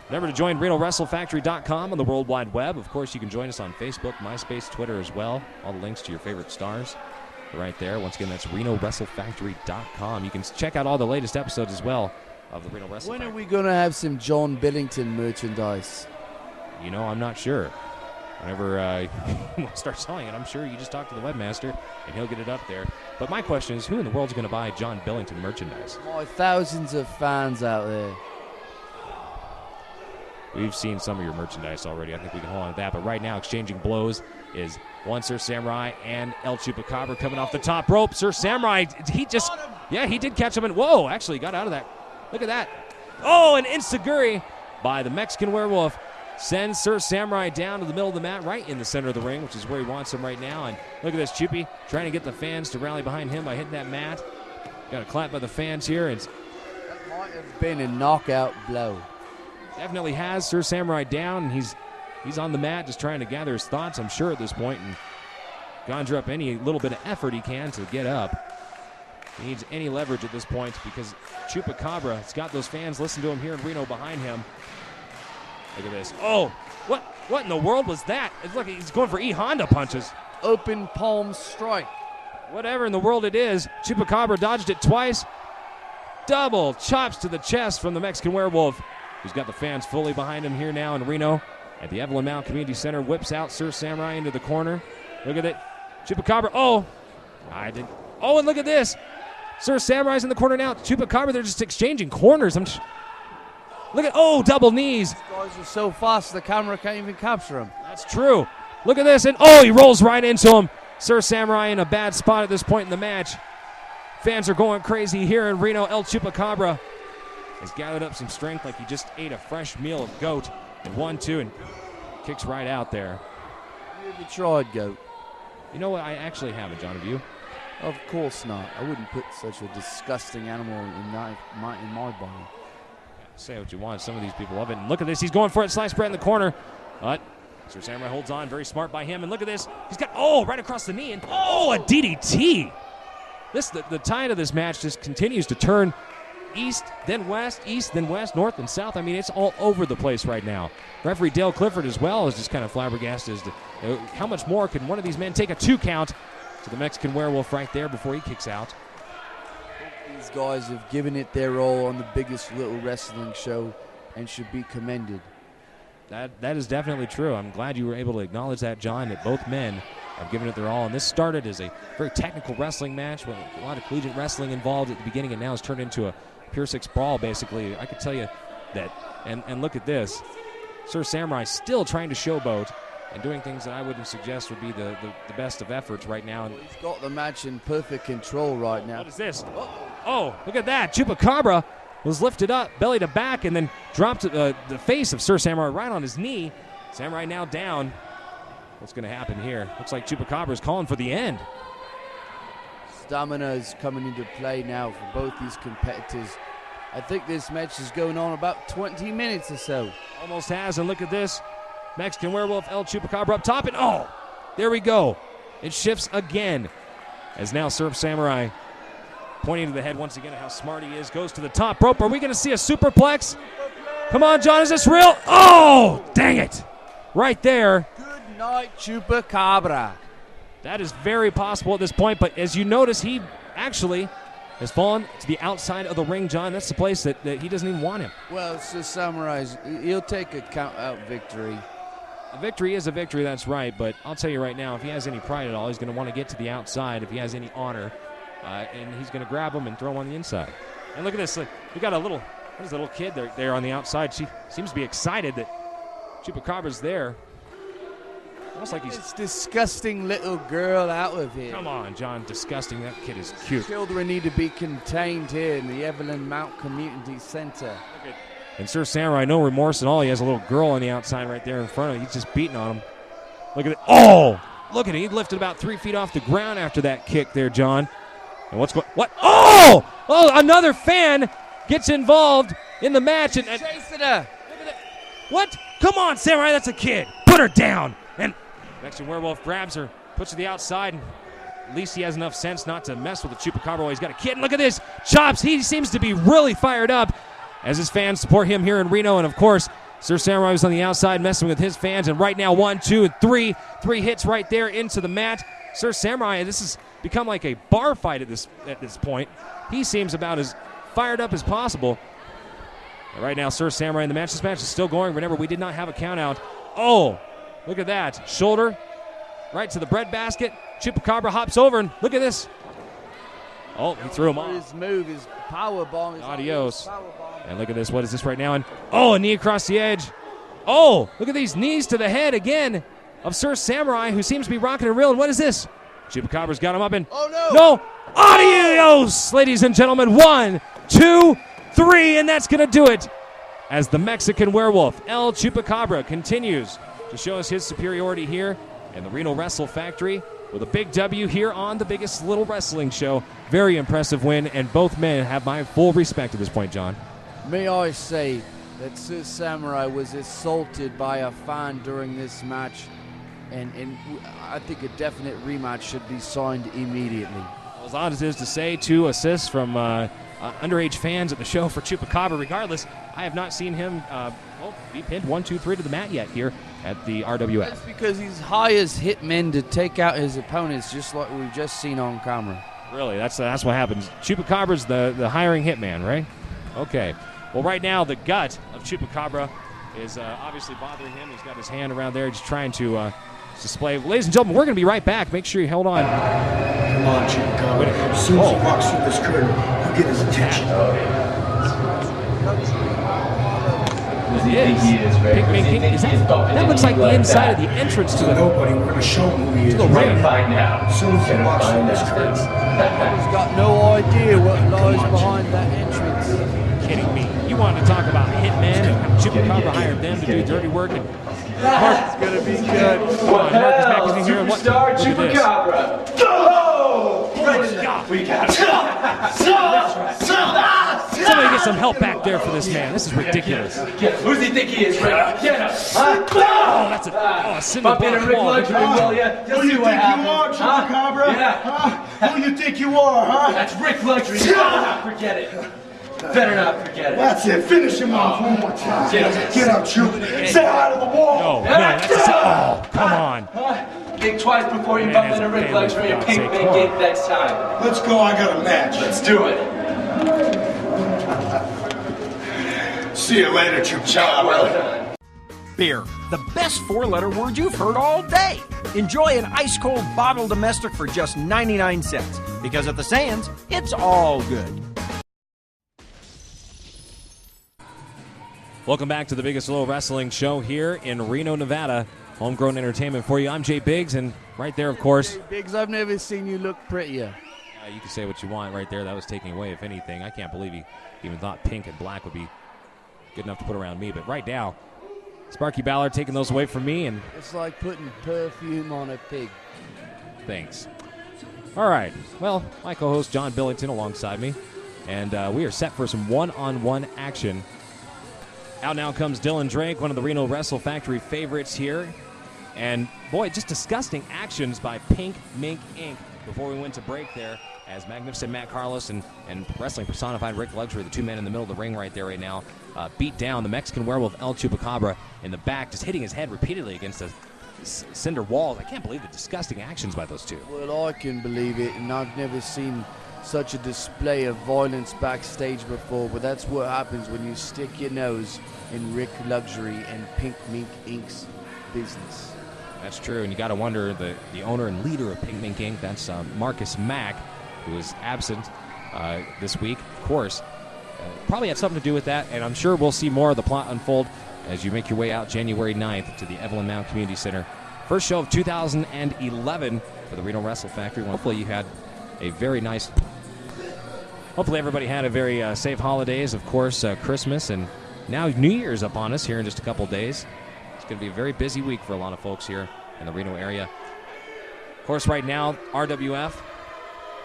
Remember to join RenoWrestleFactory.com on the World Wide Web. Of course, you can join us on Facebook, MySpace, Twitter as well. All the links to your favorite stars are right there. Once again, that's RenoWrestleFactory.com. You can check out all the latest episodes as well of the Reno Wrestle When Factory. are we going to have some John Billington merchandise? I'm not sure. Whenever you start selling it, I'm sure you just talk to the webmaster and he'll get it up there. But my question is, who in the world's going to buy John Billington merchandise? Thousands of fans out there. We've seen some of your merchandise already. I think we can hold on to that. But right now, exchanging blows is one Sir Samurai and El Chupacabra coming off the top rope. Sir Samurai, he did catch him. And whoa, actually got out of that. Look at that. Oh, an enziguri by the Mexican Werewolf. Sends Sir Samurai down to the middle of the mat, right in the center of the ring, which is where he wants him right now. And look at this, Chupi trying to get the fans to rally behind him by hitting that mat. Got a clap by the fans here. That might have been a knockout blow. Definitely has Sir Samurai down, and he's on the mat just trying to gather his thoughts, I'm sure, at this point, and conjure up any little bit of effort he can to get up. He needs any leverage at this point because Chupacabra has got those fans listening to him here in Reno behind him. Look at this. Oh, what in the world was that? It's like he's going for E-Honda punches. Open palm strike. Whatever in the world it is, Chupacabra dodged it twice. Double chops to the chest from the Mexican Werewolf, who's got the fans fully behind him here now in Reno at the Evelyn Mount Community Center. Whips out Sir Samurai into the corner. Look at it. Chupacabra. And look at this. Sir Samurai's in the corner now. Chupacabra, they're just exchanging corners. Look at, double knees. These guys are so fast the camera can't even capture them. That's true. Look at this, and he rolls right into him. Sir Samurai in a bad spot at this point in the match. Fans are going crazy here in Reno. El Chupacabra has gathered up some strength like he just ate a fresh meal of goat. And 1-2, and kicks right out there. Have you tried goat? You know what? I actually haven't, John. Have you? Of course not. I wouldn't put such a disgusting animal in my body. Say what you want. Some of these people love it. And look at this. He's going for it. Slice bread in the corner. But Sir Samurai holds on. Very smart by him. And look at this. He's got, right across the knee. And, a DDT. The tide of this match just continues to turn east, then west, north, and south. I mean, it's all over the place right now. Referee Dale Clifford as well is just kind of flabbergasted as to how much more can one of these men take a 2 count to the Mexican Werewolf right there before he kicks out. These guys have given it their all on the biggest little wrestling show and should be commended. That is definitely true. I'm glad you were able to acknowledge that, John, that both men have given it their all. And this started as a very technical wrestling match with a lot of collegiate wrestling involved at the beginning, and now it's turned into a pure 6 brawl, basically. I could tell you that. And look at this. Sir Samurai still trying to showboat and doing things that I wouldn't suggest would be the best of efforts right now. He's got the match in perfect control right now. What is this? Oh, look at that. Chupacabra was lifted up, belly to back, and then dropped the face of Sir Samurai right on his knee. Samurai now down. What's going to happen here? Looks like Chupacabra is calling for the end. Stamina is coming into play now for both these competitors. I think this match is going on about 20 minutes or so. Almost has, and look at this. Mexican Werewolf El Chupacabra up top, and there we go. It shifts again as now Sir Samurai, pointing to the head once again at how smart he is, goes to the top rope. Are we going to see a superplex? Come on, John, is this real? Oh, dang it. Right there. Good night, Chupacabra. That is very possible at this point, but as you notice, he actually has fallen to the outside of the ring, John. That's the place that he doesn't even want him. Well, Sir Samurai, he'll take a count-out victory. A victory is a victory, that's right, but I'll tell you right now, if he has any pride at all, he's going to want to get to the outside if he has any honor, and he's going to grab him and throw him on the inside. And look at this. We got a little kid there on the outside. She seems to be excited that Chupacabra's there. Almost like he's... This disgusting little girl out of here. Come on, John. Disgusting. That kid is cute. Children need to be contained here in the Evelyn Mount Community Center. And Sir Samurai, no remorse at all. He has a little girl on the outside right there in front of him. He's just beating on him. Look at it. Oh! Look at it. He lifted about 3 feet off the ground after that kick there, John. And what's going... What? Oh! Oh, another fan gets involved in the match. And chasing her. Look at that. What? Come on, Samurai. That's a kid. Put her down. And Mexican Werewolf grabs her, puts her to the outside, and at least he has enough sense not to mess with the Chupacabra while he's got a kid. And look at this. Chops. He seems to be really fired up as his fans support him here in Reno. And, of course, Sir Samurai was on the outside messing with his fans. And right now, 1, 2, and 3. 3 hits right there into the mat. Sir Samurai, this has become like a bar fight at this point. He seems about as fired up as possible. And right now, Sir Samurai in the match. This match is still going. Remember, we did not have a count out. Oh, look at that. Shoulder right to the breadbasket. Chupacabra hops over, and look at this. Oh, he threw him off. His move, his power bomb. Adios. And look at this. What is this right now? And a knee across the edge. Oh, look at these knees to the head again of Sir Samurai, who seems to be rocking and reeling. What is this? Chupacabra's got him up, and no. Adios, ladies and gentlemen. 1, 2, 3, and that's going to do it. As the Mexican Werewolf, El Chupacabra, continues to show us his superiority here in the Reno Wrestle Factory with a big W here on the biggest little wrestling show. Very impressive win, and both men have my full respect at this point, John. May I say that Sir Samurai was assaulted by a fan during this match, and I think a definite rematch should be signed immediately. As odd as it is to say, 2 assists from underage fans at the show for Chupacabra. Regardless, I have not seen him be pinned 1, 2, 3 to the mat yet here at the RWF. That's because he's hires hitmen to take out his opponents, just like we've just seen on camera. Really, that's what happens. Chupacabra's the hiring hitman, right? Okay. Well, right now, the gut of Chupacabra is obviously bothering him. He's got his hand around there, just trying to display. Ladies and gentlemen, we're going to be right back. Make sure you hold on. Come on, Chupacabra. As soon as he walks through this curtain, you get his attention. That looks like the inside of the entrance to the nobody. We're going to show him who he is. To the ring. Find out. As soon as he walks through this curtain. He's got no idea what lies behind that entrance. kidding me? You wanted to talk about hitmen and how Chupacabra hired them to do dirty work, and It's going to be good. come on, Marcus Mack isn't here. What? Superstar Look at this. Chupacabra. We got Somebody get some help back there for this man. This is ridiculous. Who's he think he is, Rick? Get him. Huh? Oh, that's a cinder Bump into block Rik wall. Luxury, will ya? Who You'll you see think what you happens. are, Chupacabra? Yeah. Huh? Who you think you are, huh? That's Rik Luxury. You better not forget it. Better not forget it. That's it. Finish him off one more time. Get him. Get up, Chup. Say hi to the wall. No, that's oh, come on. Think twice before you Man bump has into a Rik family, Luxury for and God's Pink sake. Mink Come on. Inc. next time. Let's go. I got a match. Let's do it. See you later, Chupacabra. Well done. Beer, the best four-letter word you've heard all day. Enjoy an ice-cold bottle domestic for just 99 cents. Because at the Sands, it's all good. Welcome back to the biggest little wrestling show here in Reno, Nevada. Homegrown entertainment for you. I'm Jay Biggs, and right there, of course, Biggs, I've never seen you look prettier. you can say what you want right there. That was taking away, if anything. I can't believe he even thought pink and black would be good enough to put around me. But right now, Sparky Ballard taking those away from me, and It's like putting perfume on a pig. thanks. All right. Well, my co-host John Billington alongside me, and we are set for some one-on-one action. Out now comes Dylan Drake, one of the Reno Wrestle Factory favorites here. And, boy, just disgusting actions by Pink Mink Inc. before we went to break there, as Magnificent Matt Carlos and Wrestling Personified Rik Luxury, the two men in the middle of the ring right there right now, beat down the Mexican werewolf El Chupacabra in the back, just hitting his head repeatedly against the cinder walls. I can't believe the disgusting actions by those two. Well, I can believe it, and I've never seen such a display of violence backstage before, but that's what happens when you stick your nose in Rik Luxury and Pink Mink Inc.'s business. That's true, and you got to wonder, the owner and leader of Pink Mink Inc., that's Marcus Mack, who is absent this week, of course. Probably had something to do with that, and I'm sure we'll see more of the plot unfold as you make your way out January 9th to the Evelyn Mount Community Center. First show of 2011 for the Reno Wrestle Factory. Hopefully you had a very nice... Hopefully everybody had a very safe holidays, of course, Christmas, and now New Year's upon us here in just a couple days. It's going to be a very busy week for a lot of folks here in the Reno area. Of course, right now, RWF,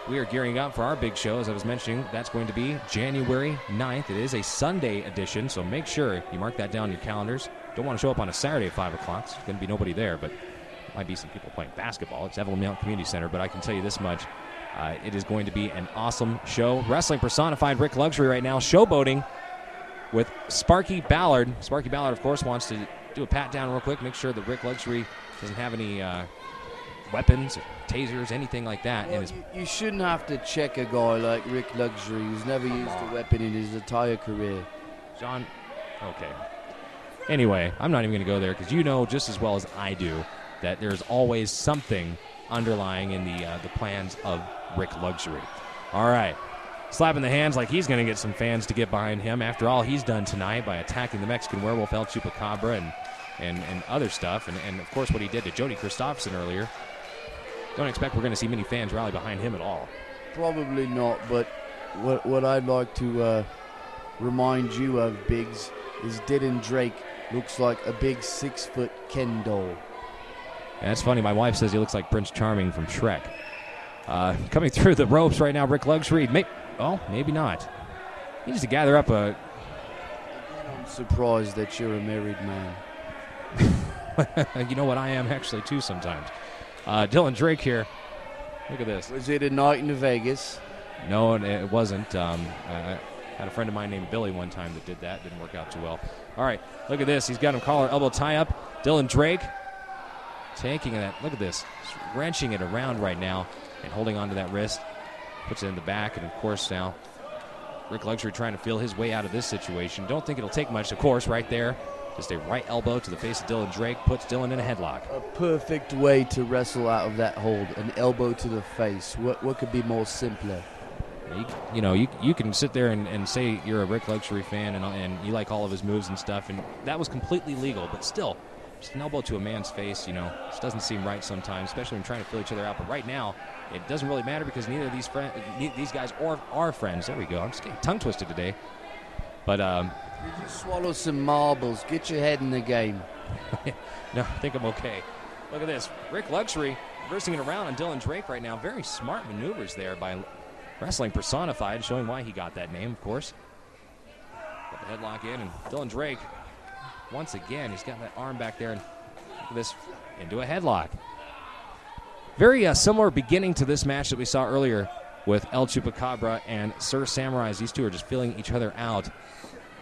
we are gearing up for our big show, as I was mentioning. That's going to be January 9th. It is a Sunday edition, so make sure you mark that down in your calendars. Don't want to show up on a Saturday at 5 o'clock. There's going to be nobody there, but there might be some people playing basketball. It's Evelyn Mount Community Center, but I can tell you this much. It is going to be an awesome show. Wrestling Personified Rik Luxury right now, showboating with Sparky Ballard. Sparky Ballard, of course, wants to do a pat down real quick, make sure that Rik Luxury doesn't have any weapons, tasers, anything like that. Well, you shouldn't have to check a guy like Rik Luxury who's never used a weapon in his entire career. John, okay. Anyway, I'm not even going to go there because you know just as well as I do that there's always something underlying in the plans of Rik Luxury. All right. Slapping the hands like he's going to get some fans to get behind him after all he's done tonight by attacking the Mexican werewolf El Chupacabra and other stuff. And, of course, what he did to Jody Kristofferson earlier. Don't expect we're going to see many fans rally behind him at all. Probably not, but what I'd like to remind you of, Biggs, is Dylan Drake looks like a big 6-foot Ken doll. Yeah, that's funny. My wife says he looks like Prince Charming from Shrek. Coming through the ropes right now, Rik Luxury. Maybe not. He needs to gather up a... I'm surprised that you're a married man. You know what? I am actually, too, sometimes. Dylan Drake here. Look at this. Was it a night in Vegas? No, it wasn't. I had a friend of mine named Billy one time that did that. Didn't work out too well. All right, look at this. He's got him collar, elbow tie-up. Dylan Drake taking that. Look at this. Just wrenching it around right now and holding onto that wrist. Puts it in the back, and, of course, now Rik Luxury trying to feel his way out of this situation. Don't think it'll take much, of course, right there. Just a right elbow to the face of Dylan Drake. Puts Dylan in a headlock. A perfect way to wrestle out of that hold. An elbow to the face. What could be more simpler? You can sit there and say you're a Rik Luxury fan and you like all of his moves and stuff, and that was completely legal, but still, just an elbow to a man's face, just doesn't seem right sometimes, especially when trying to fill each other out. But right now, it doesn't really matter because neither of these guys are friends. There we go. I'm just getting tongue twisted today. But Did you swallow some marbles? Get your head in the game. no, I think I'm okay. Look at this. Rik Luxury reversing it around on Dylan Drake right now. Very smart maneuvers there by Wrestling Personified, showing why he got that name, of course. Got the headlock in, and Dylan Drake, once again, he's got that arm back there, and look at this, into a headlock. Very similar beginning to this match that we saw earlier with El Chupacabra and Sir Samurai. These two are just feeling each other out.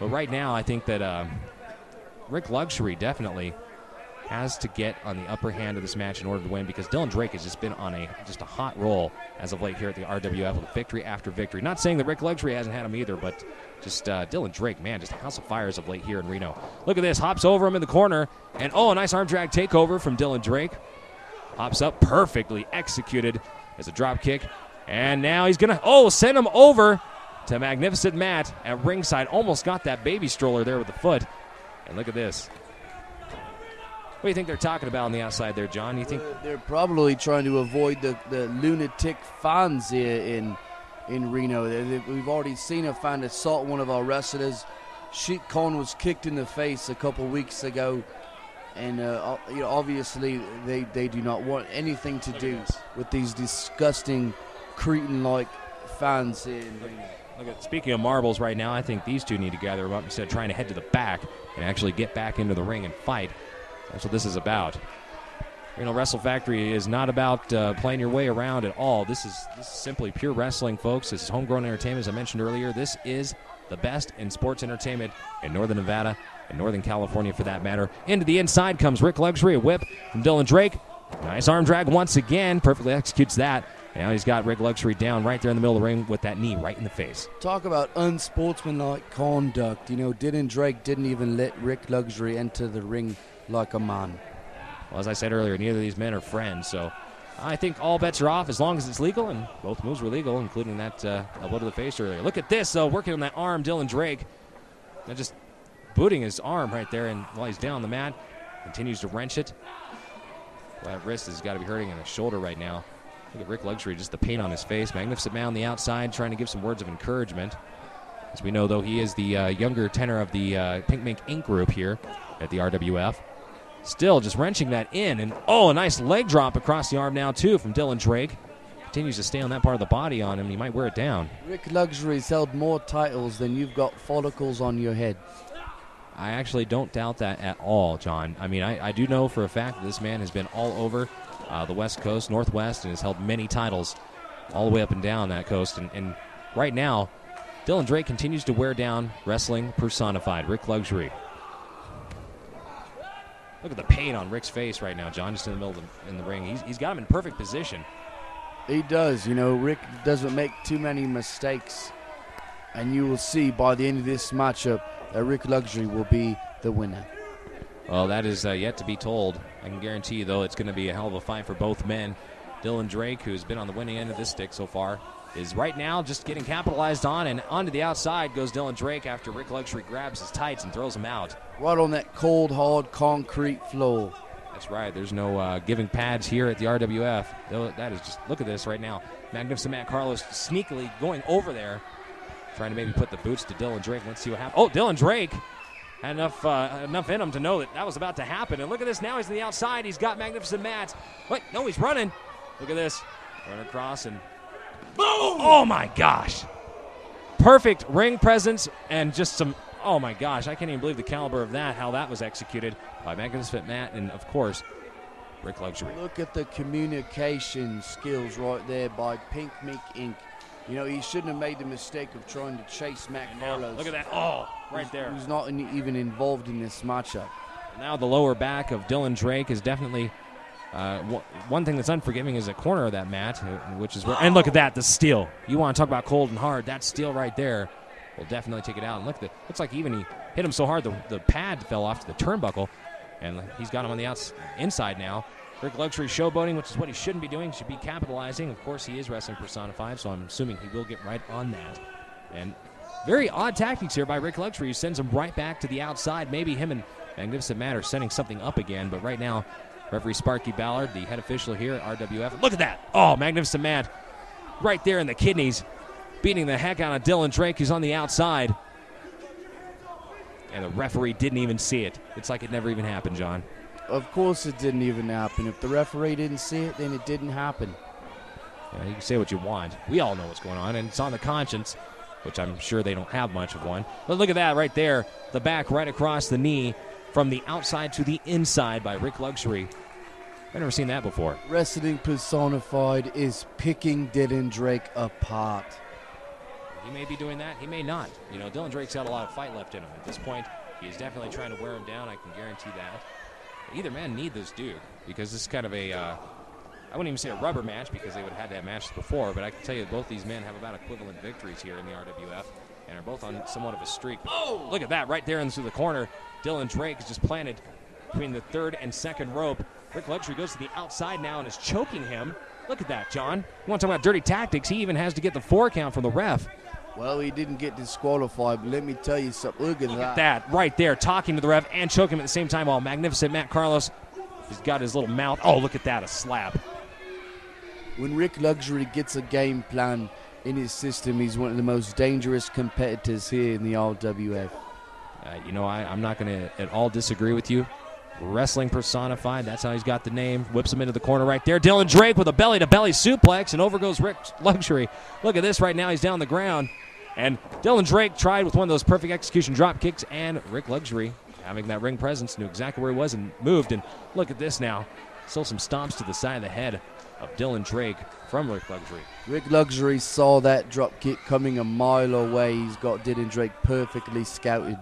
But right now, I think that Rik Luxury definitely has to get on the upper hand of this match in order to win, because Dylan Drake has just been on a hot roll as of late here at the RWF with victory after victory. Not saying that Rik Luxury hasn't had them either, but just Dylan Drake, man, just a house of fires of late here in Reno. Look at this, hops over him in the corner, and a nice arm drag takeover from Dylan Drake. Hops up, perfectly executed as a drop kick, and now he's going to, send him over to Magnificent Matt at ringside. Almost got that baby stroller there with the foot. And look at this. What do you think they're talking about on the outside there, John? You think they're probably trying to avoid the lunatic fans here in Reno? We've already seen a fan assault one of our wrestlers. Sheik Khan was kicked in the face a couple weeks ago, and obviously they do not want anything to do with these disgusting cretin-like fans here in Reno. Speaking of marbles right now, I think these two need to gather them up instead of trying to head to the back and actually get back into the ring and fight. That's what this is about. Reno Wrestle Factory is not about playing your way around at all. This is simply pure wrestling, folks. This is homegrown entertainment, as I mentioned earlier. This is the best in sports entertainment in Northern Nevada and Northern California, for that matter. Into the inside comes Rik Luxury, a whip from Dylan Drake. Nice arm drag once again. Perfectly executes that. Now he's got Rik Luxury down right there in the middle of the ring with that knee right in the face. Talk about unsportsmanlike conduct. Dylan Drake didn't even let Rik Luxury enter the ring like a man. Well, as I said earlier, neither of these men are friends, so I think all bets are off as long as it's legal, and both moves were legal, including that elbow to the face earlier. Look at this, though, working on that arm, Dylan Drake. Now just booting his arm right there, and while he's down on the mat, continues to wrench it. Well, that wrist has got to be hurting, and the shoulder right now. Look at Rik Luxury, just the pain on his face. Magnificent Man on the outside, trying to give some words of encouragement. As we know, though, he is the younger tenor of the Pink Mink Inc. group here at the RWF. Still just wrenching that in, and a nice leg drop across the arm now, too, from Dylan Drake. Continues to stay on that part of the body on him. He might wear it down. Rik Luxury's held more titles than you've got follicles on your head. I actually don't doubt that at all, John. I mean, I do know for a fact that this man has been all over the West Coast, Northwest, and has held many titles all the way up and down that coast. And right now, Dylan Drake continues to wear down Wrestling Personified, Rik Luxury. Look at the pain on Rick's face right now, John, just in the middle of the ring. He's got him in perfect position. He does. Rik doesn't make too many mistakes. And you will see by the end of this matchup that Rik Luxury will be the winner. Well, that is yet to be told. I can guarantee you, though, it's going to be a hell of a fight for both men. Dylan Drake, who's been on the winning end of this stick so far, is right now just getting capitalized on, and onto the outside goes Dylan Drake after Rik Luxury grabs his tights and throws him out. Right on that cold, hard concrete floor. That's right. There's no giving pads here at the RWF. That is just, look at this right now. Magnificent Matt Carlos sneakily going over there, trying to maybe put the boots to Dylan Drake. Let's see what happens. Dylan Drake had enough in him to know that was about to happen. And look at this. Now he's on the outside. He's got Magnificent Matt. Wait, no, he's running. Look at this. Run across and boom! Oh, my gosh. Perfect ring presence and just some, oh, my gosh. I can't even believe the caliber of that, how that was executed by Magnificent Matt and, of course, Rik Luxury. Look at the communication skills right there by Pink Mink Inc. He shouldn't have made the mistake of trying to chase Matt Carlos. Look at that. Right there. Who's not even involved in this matchup. Now the lower back of Dylan Drake is definitely one thing that's unforgiving is the corner of that mat, which is where. And look at that, the steel. You want to talk about cold and hard? That steel right there will definitely take it out. And look, looks like even he hit him so hard the pad fell off to the turnbuckle, and he's got him on the inside now. Rik Luxury showboating, which is what he shouldn't be doing. He should be capitalizing. Of course, he is Wrestling Personified, so I'm assuming he will get right on that. And very odd tactics here by Rik Luxury. He sends him right back to the outside. Maybe him and Magnificent Matt are setting something up again, but right now, referee Sparky Ballard, the head official here at RWF. Look at that. Magnificent Matt right there in the kidneys, beating the heck out of Dylan Drake, who's on the outside. And the referee didn't even see it. It's like it never even happened, John. Of course it didn't even happen. If the referee didn't see it, then it didn't happen. Yeah, you can say what you want. We all know what's going on, and it's on the conscience, which I'm sure they don't have much of one. But look at that right there. The back right across the knee from the outside to the inside by Rik Luxury. I've never seen that before. Wrestling Personified is picking Dylan Drake apart. He may be doing that. He may not. You know, Dylan Drake's got a lot of fight left in him. At this point, he's definitely trying to wear him down. I can guarantee that. Either man need this dude because this is kind of a, I wouldn't even say a rubber match because they would have had that match before, but I can tell you both these men have about equivalent victories here in the RWF and are both on somewhat of a streak. Oh! Look at that right there into the corner. Dylan Drake is just planted between the third and second rope. Rik Luxury goes to the outside now and is choking him. Look at that, John. You want to talk about dirty tactics? He even has to get the 4 count from the ref. Well, he didn't get disqualified, but let me tell you something. Look at that right there, talking to the ref and choking him at the same time while magnificent Matt Carlos has got his little mouth. Oh, look at that, a slap. When Rik Luxury gets a game plan in his system, he's one of the most dangerous competitors here in the RWF. You know, I'm not going to at all disagree with you. Wrestling Personified, that's how he's got the name. Whips him into the corner right there. Dylan Drake with a belly-to-belly suplex, and over goes Rik Luxury. Look at this right now. He's down the ground. And Dylan Drake tried with one of those perfect execution drop kicks, and Rik Luxury, having that ring presence, knew exactly where he was and moved. And look at this now. Still some stomps to the side of the head of Dylan Drake from Rik Luxury. Rik Luxury saw that drop kick coming a mile away. He's got Dylan Drake perfectly scouted.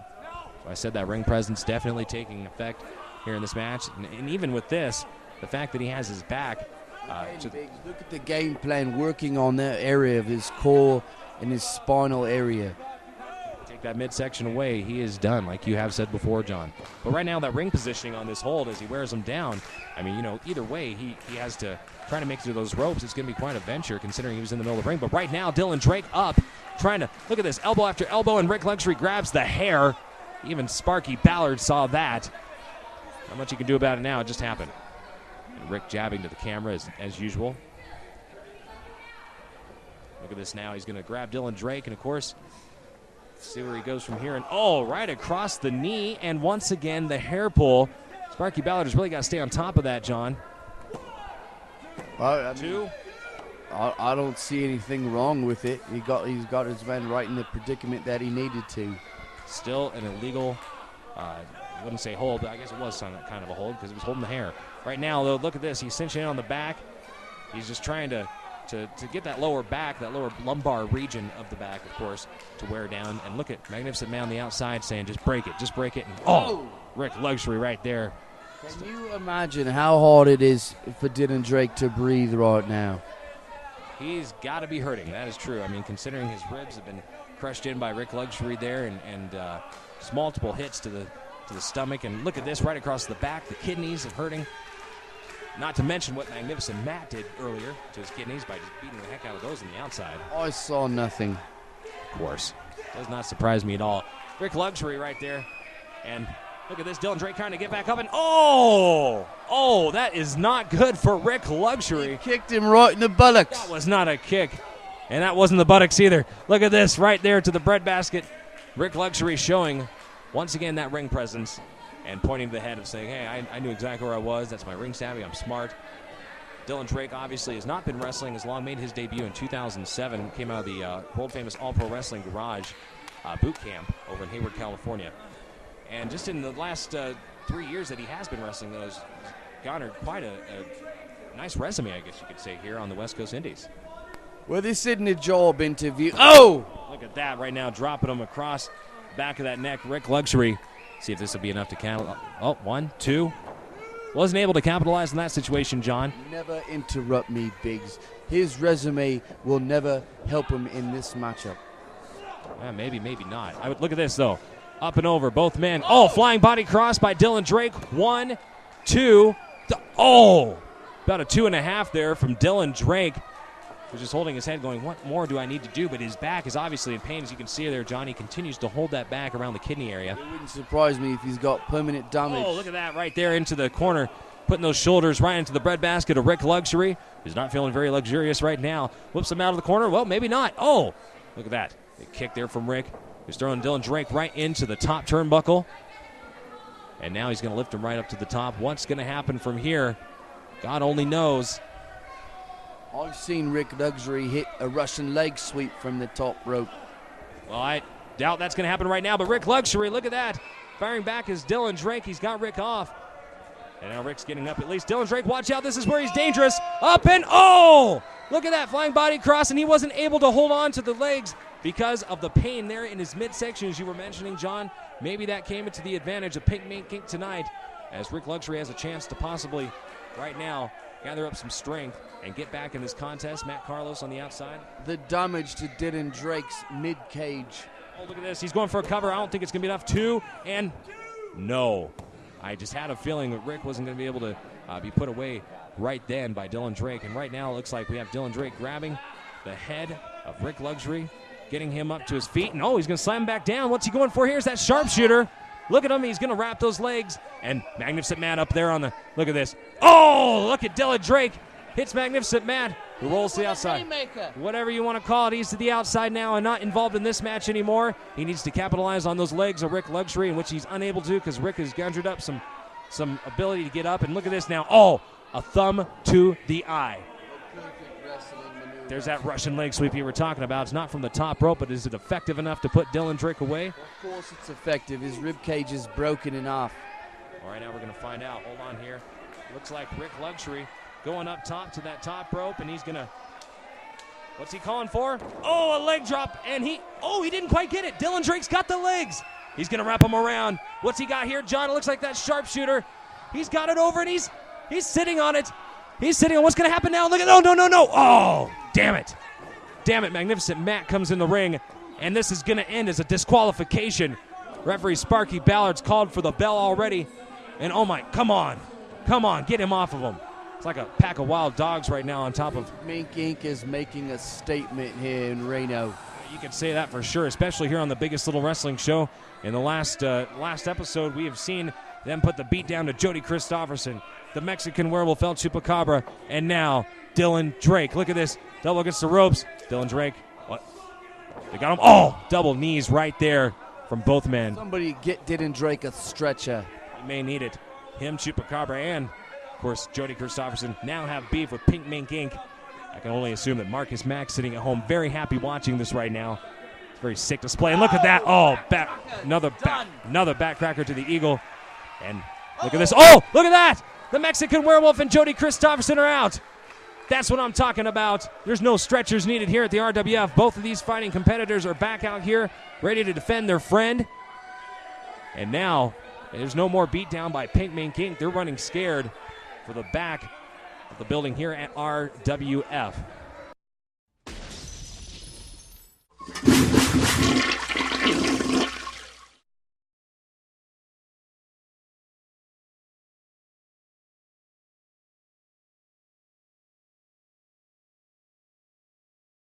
So I said that ring presence definitely taking effect here in this match. And even with this, the fact that he has his back. Look at the game plan working on that area of his core and his spinal area. Take that midsection away, he is done, like you have said before, John. But right now, that ring positioning on this hold as he wears him down, I mean, you know, either way, he has to try to make it to those ropes. It's going to be quite a venture considering he was in the middle of the ring. But right now, Dylan Drake up, trying to, look at this, elbow after elbow, and Rik Luxury grabs the hair. Even Sparky Ballard saw that. Not much you can do about it now, it just happened. And Rik jabbing to the camera as usual. Look at this now, he's going to grab Dylan Drake, and of course, see where he goes from here. And oh, right across the knee, and once again, the hair pull. Sparky Ballard has really got to stay on top of that, John. Well, Two. I don't see anything wrong with it. He's got his man right in the predicament that he needed to. Still an illegal, I wouldn't say hold, but I guess it was some kind of a hold because he was holding the hair. Right now, though, look at this. He's cinching in on the back. He's just trying to get that lower back, that lower lumbar region of the back, of course, to wear down. And look at Magnificent Man on the outside saying, just break it. And oh, Rik Luxury right there. Can you imagine how hard it is for Dylan Drake to breathe right now? He's got to be hurting. That is true. I mean, considering his ribs have been crushed in by Rik Luxury there and just multiple hits to the stomach. And look at this right across the back. The kidneys are hurting. Not to mention what Magnificent Matt did earlier to his kidneys by just beating the heck out of those on the outside. I saw nothing. Of course. Does not surprise me at all. Rik Luxury right there. And look at this. Dylan Drake trying to get back up. And oh, that is not good for Rik Luxury. He kicked him right in the buttocks. That was not a kick. And that wasn't the buttocks either. Look at this right there to the breadbasket. Rik Luxury showing once again that ring presence and pointing to the head of saying, hey, I knew exactly where I was. That's my ring savvy. I'm smart. Dylan Drake obviously has not been wrestling as long. Made his debut in 2007. Came out of the world-famous All-Pro Wrestling Garage boot camp over in Hayward, California. And just in the last 3 years that he has been wrestling, though, has garnered quite a nice resume, I guess you could say, here on the West Coast Indies. Well, this isn't a job interview. Oh! Look at that right now, dropping him across the back of that neck. Rik Luxury. See if this will be enough to count. Oh, 1, 2. Wasn't able to capitalize on that situation, John. Never interrupt me, Biggs. His resume will never help him in this matchup. Maybe not. Look at this, though. Up and over, both men. Oh, flying body cross by Dylan Drake. 1, 2. About a 2.5 there from Dylan Drake. Who's just holding his head going, what more do I need to do? But his back is obviously in pain. As you can see there, Johnny continues to hold that back around the kidney area. It wouldn't surprise me if he's got permanent damage. Oh, look at that right there into the corner. Putting those shoulders right into the breadbasket of Rik Luxury. He's not feeling very luxurious right now. Whips him out of the corner. Well, maybe not. Oh, look at that. Big kick there from Rik. He's throwing Dylan Drake right into the top turnbuckle. And now he's going to lift him right up to the top. What's going to happen from here? God only knows. I've seen Rik Luxury hit a Russian leg sweep from the top rope. Well, I doubt that's going to happen right now, but Rik Luxury, look at that. Firing back is Dylan Drake. He's got Rik off. And now Rick's getting up at least. Dylan Drake, watch out. This is where he's dangerous. Up and oh! Look at that flying body cross, and he wasn't able to hold on to the legs because of the pain there in his midsection, as you were mentioning, John. Maybe that came into the advantage of Pink Mink Inc. tonight, as Rik Luxury has a chance to possibly, right now, gather up some strength and get back in this contest. Matt Carlos on the outside. The damage to Dylan Drake's mid-cage. Oh, look at this. He's going for a cover. I don't think it's going to be enough. 2, and no. I just had a feeling that Rik wasn't going to be able to be put away right then by Dylan Drake. And right now it looks like we have Dylan Drake grabbing the head of Rik Luxury, getting him up to his feet. And, oh, he's going to slam him back down. What's he going for here? Is that sharpshooter. Look at him. He's going to wrap those legs. And Magnificent Matt up there on the – look at this. Oh, look at Dylan Drake. Hits Magnificent Matt, who rolls to the outside. Whatever you want to call it, he's to the outside now and not involved in this match anymore. He needs to capitalize on those legs of Rik Luxury, in which he's unable to because Rik has conjured up some ability to get up. And look at this now. Oh, a thumb to the eye. There's that Russian leg sweep you were talking about. It's not from the top rope, but is it effective enough to put Dylan Drake away? Of course it's effective. His rib cage is broken in half. All right, now we're going to find out. Hold on here. Looks like Rik Luxury going up top to that top rope, and he's going to, what's he calling for? Oh, a leg drop, and he didn't quite get it. Dylan Drake's got the legs. He's going to wrap him around. What's he got here, John? It looks like that sharpshooter. He's got it over, and he's sitting on it. He's sitting on what's going to happen now. Look at, no. Oh, damn it. Damn it, Magnificent Matt comes in the ring, and this is going to end as a disqualification. Referee Sparky Ballard's called for the bell already, and oh my, come on, get him off of him. It's like a pack of wild dogs right now on top of. Mink Inc. is making a statement here in Reno. You can say that for sure, especially here on the biggest little wrestling show. In the last episode, we have seen them put the beat down to Jody Kristofferson, the Mexican werewolf El Chupacabra, and now Dylan Drake. Look at this. Double against the ropes. Dylan Drake. What? They got him. Oh, double knees right there from both men. Somebody get Dylan Drake a stretcher. He may need it. Him, Chupacabra, and, of course, Jody Kristofferson now have beef with Pink Mink Inc. I can only assume that Marcus Mack sitting at home very happy watching this right now. It's a very sick display. And look at that. Oh, another backcracker to the Eagle. And look at this. Oh, look at that. The Mexican werewolf and Jody Kristofferson are out. That's what I'm talking about. There's no stretchers needed here at the RWF. Both of these fighting competitors are back out here ready to defend their friend. And now there's no more beatdown by Pink Mink Inc. They're running scared for the back of the building here at RWF.